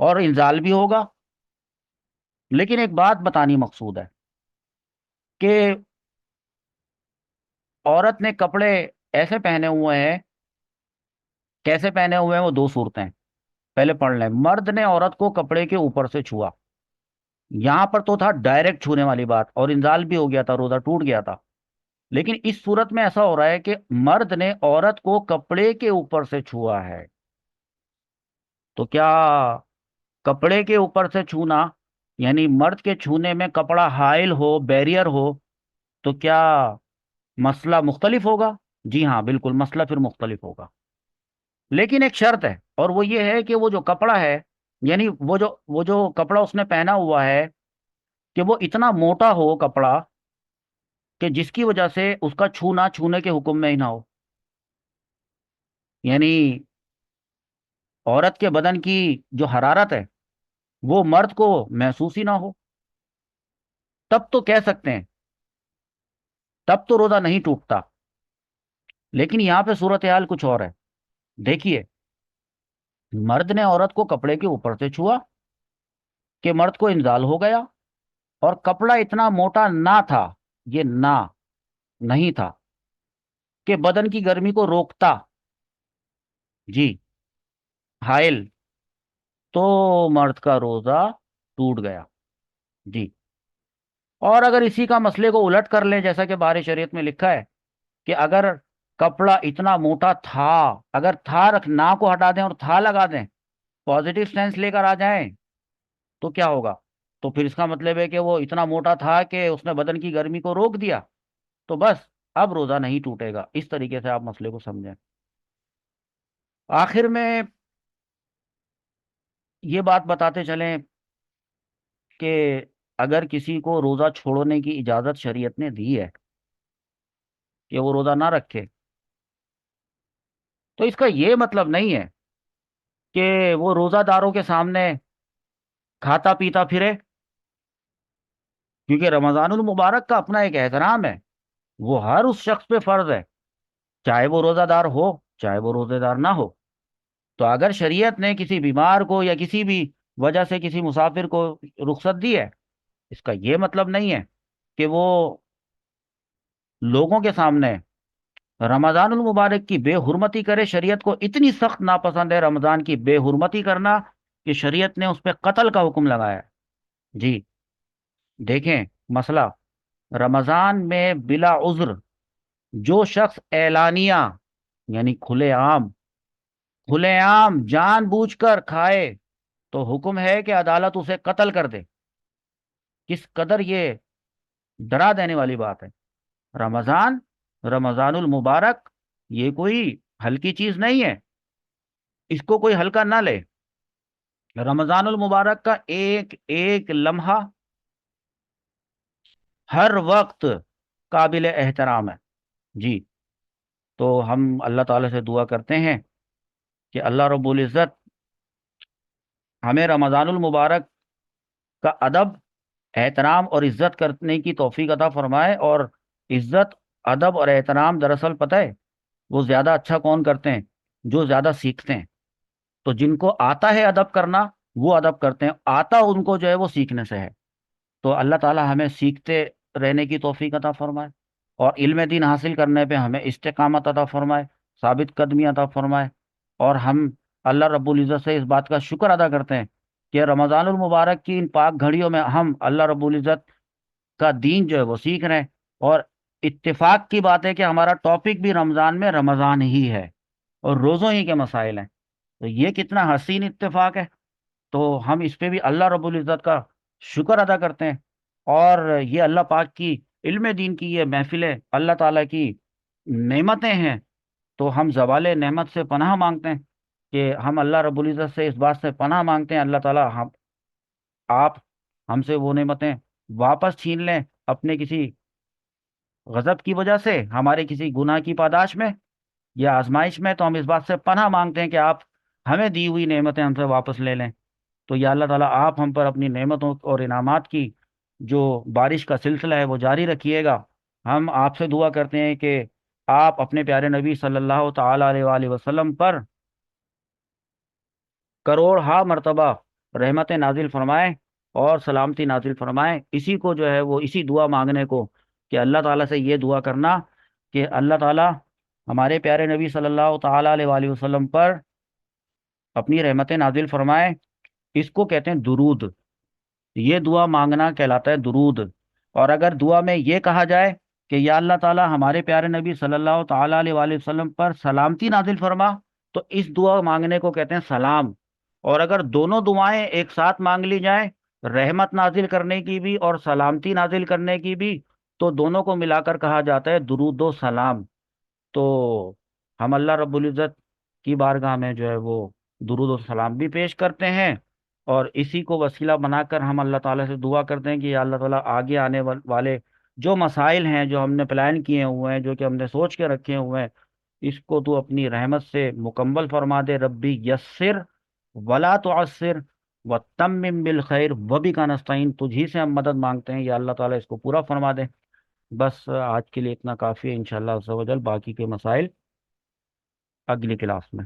और इंजाल भी होगा। लेकिन एक बात बतानी मकसूद है कि औरत ने कपड़े ऐसे पहने हुए हैं, कैसे पहने हुए हैं वो दो सूरतें हैं। पहले पढ़ लें, मर्द ने औरत को कपड़े के ऊपर से छुआ, यहां पर तो था डायरेक्ट छूने वाली बात और इंजाल भी हो गया था, रोजा टूट गया था। लेकिन इस सूरत में ऐसा हो रहा है कि मर्द ने औरत को कपड़े के ऊपर से छुआ है। तो क्या कपड़े के ऊपर से छूना, यानी मर्द के छूने में कपड़ा हाइल हो, बैरियर हो, तो क्या मसला मुख्तलिफ होगा? जी हाँ बिल्कुल, मसला फिर मुख्तलिफ होगा। लेकिन एक शर्त है, और वो ये है कि वो जो कपड़ा है, यानी वो जो कपड़ा उसने पहना हुआ है, कि वो इतना मोटा हो कपड़ा कि जिसकी वजह से उसका छूना छूने के हुक्म में ही ना हो। यानी औरत के बदन की जो हरारत है, वो मर्द को महसूस ही ना हो, तब तो कह सकते हैं, तब तो रोजा नहीं टूटता। लेकिन यहाँ पे सूरत हाल कुछ और है। देखिए, मर्द ने औरत को कपड़े के ऊपर से छुआ कि मर्द को इंजाल हो गया, और कपड़ा इतना मोटा ना था, ये ना नहीं था, कि बदन की गर्मी को रोकता। जी, हाइल, तो मर्द का रोजा टूट गया। जी। और अगर इसी का मसले को उलट कर लें, जैसा कि बारिश शरीयत में लिखा है कि अगर कपड़ा इतना मोटा था, अगर था रख ना को हटा दें और था लगा दें, पॉजिटिव सेंस लेकर आ जाएं, तो क्या होगा? तो फिर इसका मतलब है कि वो इतना मोटा था कि उसने बदन की गर्मी को रोक दिया, तो बस अब रोजा नहीं टूटेगा। इस तरीके से आप मसले को समझें। आखिर में ये बात बताते चलें कि अगर किसी को रोजा छोड़ने की इजाजत शरीयत ने दी है कि वो रोजा ना रखे, तो इसका ये मतलब नहीं है कि वो रोजादारों के सामने खाता पीता फिरे, क्योंकि रमजानुल मुबारक का अपना एक एहतराम है। वो हर उस शख्स पे फर्ज है, चाहे वो रोजादार हो चाहे वो रोजेदार ना हो। तो अगर शरीयत ने किसी बीमार को या किसी भी वजह से किसी मुसाफिर को रुख्सत दी है, इसका ये मतलब नहीं है कि वो लोगों के सामने रमजानुल मुबारक की बेहुरमती करे। शरीयत को इतनी सख्त नापसंद है रमजान की बेहुरमती करना कि शरीयत ने उस पर कत्ल का हुक्म लगाया है। जी। देखें मसला, रमजान में बिला उज्र जो शख्स एलानिया, यानी खुलेआम, खुलेआम जानबूझकर खाए, तो हुक्म है कि अदालत उसे कत्ल कर दे। किस कदर ये डरा देने वाली बात है। रमजान, रमजानुल मुबारक, ये कोई हल्की चीज नहीं है, इसको कोई हल्का ना ले। रमजानुल मुबारक का एक एक लम्हा हर वक्त काबिल एहतराम है। जी। तो हम अल्लाह ताला से दुआ करते हैं कि अल्लाह रब्बुल इज़्ज़त हमें रमजानुल मुबारक का अदब, एहतराम और इज्जत करने की तौफीक अता फरमाए। और इज्जत, अदब और एहतराम दरअसल पता है वो ज्यादा अच्छा कौन करते हैं? जो ज्यादा सीखते हैं। तो जिनको आता है अदब करना, वो अदब करते हैं, आता उनको जो है वो सीखने से है। तो अल्लाह ताला हमें सीखते रहने की तौफीक अता फरमाए, और इल्म दीन हासिल करने पे हमें इस्तेकामत अता फरमाए, साबित कदमी अता फरमाए। और हम अल्लाह रब्बुल इज़्ज़त से इस बात का शुक्र अदा करते हैं कि रमज़ानुल मुबारक की इन पाक घड़ियों में हम अल्लाह रब्बुल इज़्ज़त का दीन जो है वो सीख रहे हैं। और इत्तेफाक की बात है कि हमारा टॉपिक भी रमज़ान में रमज़ान ही है और रोज़ों ही के मसाइल हैं। तो ये कितना हसीन इत्तेफाक है। तो हम इस पे भी अल्लाह रब्बुल इज़्ज़त का शुक्र अदा करते हैं। और ये अल्लाह पाक की इल्म दीन की ये महफिलें अल्लाह ताला की नेमतें हैं। तो हम ज़वाले नेमत से पनाह मांगते हैं कि हम अल्लाह रब्बुल इज़्ज़त से इस बात से पनाह मांगते हैं, अल्लाह ताला हम आप हमसे वो नेमतें वापस छीन लें अपने किसी गजब की वजह से, हमारे किसी गुनाह की पादाश में या आजमाइश में। तो हम इस बात से पनाह मांगते हैं कि आप हमें दी हुई नेमतें हमसे वापस ले लें। तो या अल्लाह ताला आप हम पर अपनी नेमतों और इनामात की जो बारिश का सिलसिला है वो जारी रखिएगा। हम आपसे दुआ करते हैं कि आप अपने प्यारे नबी सल्लल्लाहु ताला अलैहि वसल्लम पर करोड़ हा मर्तबा रहमतें नाजिल फरमाएं और सलामती नाजिल फरमाएं। इसी को जो है वो इसी दुआ मांगने को, कि अल्लाह ताला से ये दुआ करना कि अल्लाह ताला हमारे प्यारे नबी सल्लल्लाहु ताला अलैहि वसल्लम पर अपनी रहमतें नाजिल फरमाए, इसको कहते हैं दुरूद। ये दुआ मांगना कहलाता है दुरूद। और अगर दुआ में ये कहा जाए कि या अल्लाह ताला हमारे प्यारे नबी सल्लल्लाहु ताला अलैहि वसल्लम पर सलामती नाजिल फरमा, तो इस दुआ मांगने को कहते हैं सलाम। और अगर दोनों दुआएं एक साथ मांग ली जाएं, रहमत नाजिल करने की भी और सलामती नाजिल करने की भी, तो दोनों को मिलाकर कहा जाता है दुरूद व सलाम। तो हम अल्लाह रब्बुल इज़्ज़त की बारगाह में जो है वो दुरूद और सलाम भी पेश करते हैं। और इसी को वसीला बनाकर हम अल्लाह ताला से दुआ करते हैं कि या अल्लाह ताला आगे आने वाले जो मसाइल हैं, जो हमने प्लान किए हुए हैं, जो कि हमने सोच के रखे हुए हैं, इसको तू अपनी रहमत से मुकम्मल फरमा दे। रब्बी यस्सिर वला तुअस्सिर व तम्मिम बिल खैर व भी का नस्ताइन, तुझी से हम मदद मांगते हैं या अल्लाह ताला इसको पूरा फरमा दे। बस आज के लिए इतना काफ़ी है। इंशाअल्लाह अज़्ज़ा वजल बाकी के मसाइल अगली क्लास में।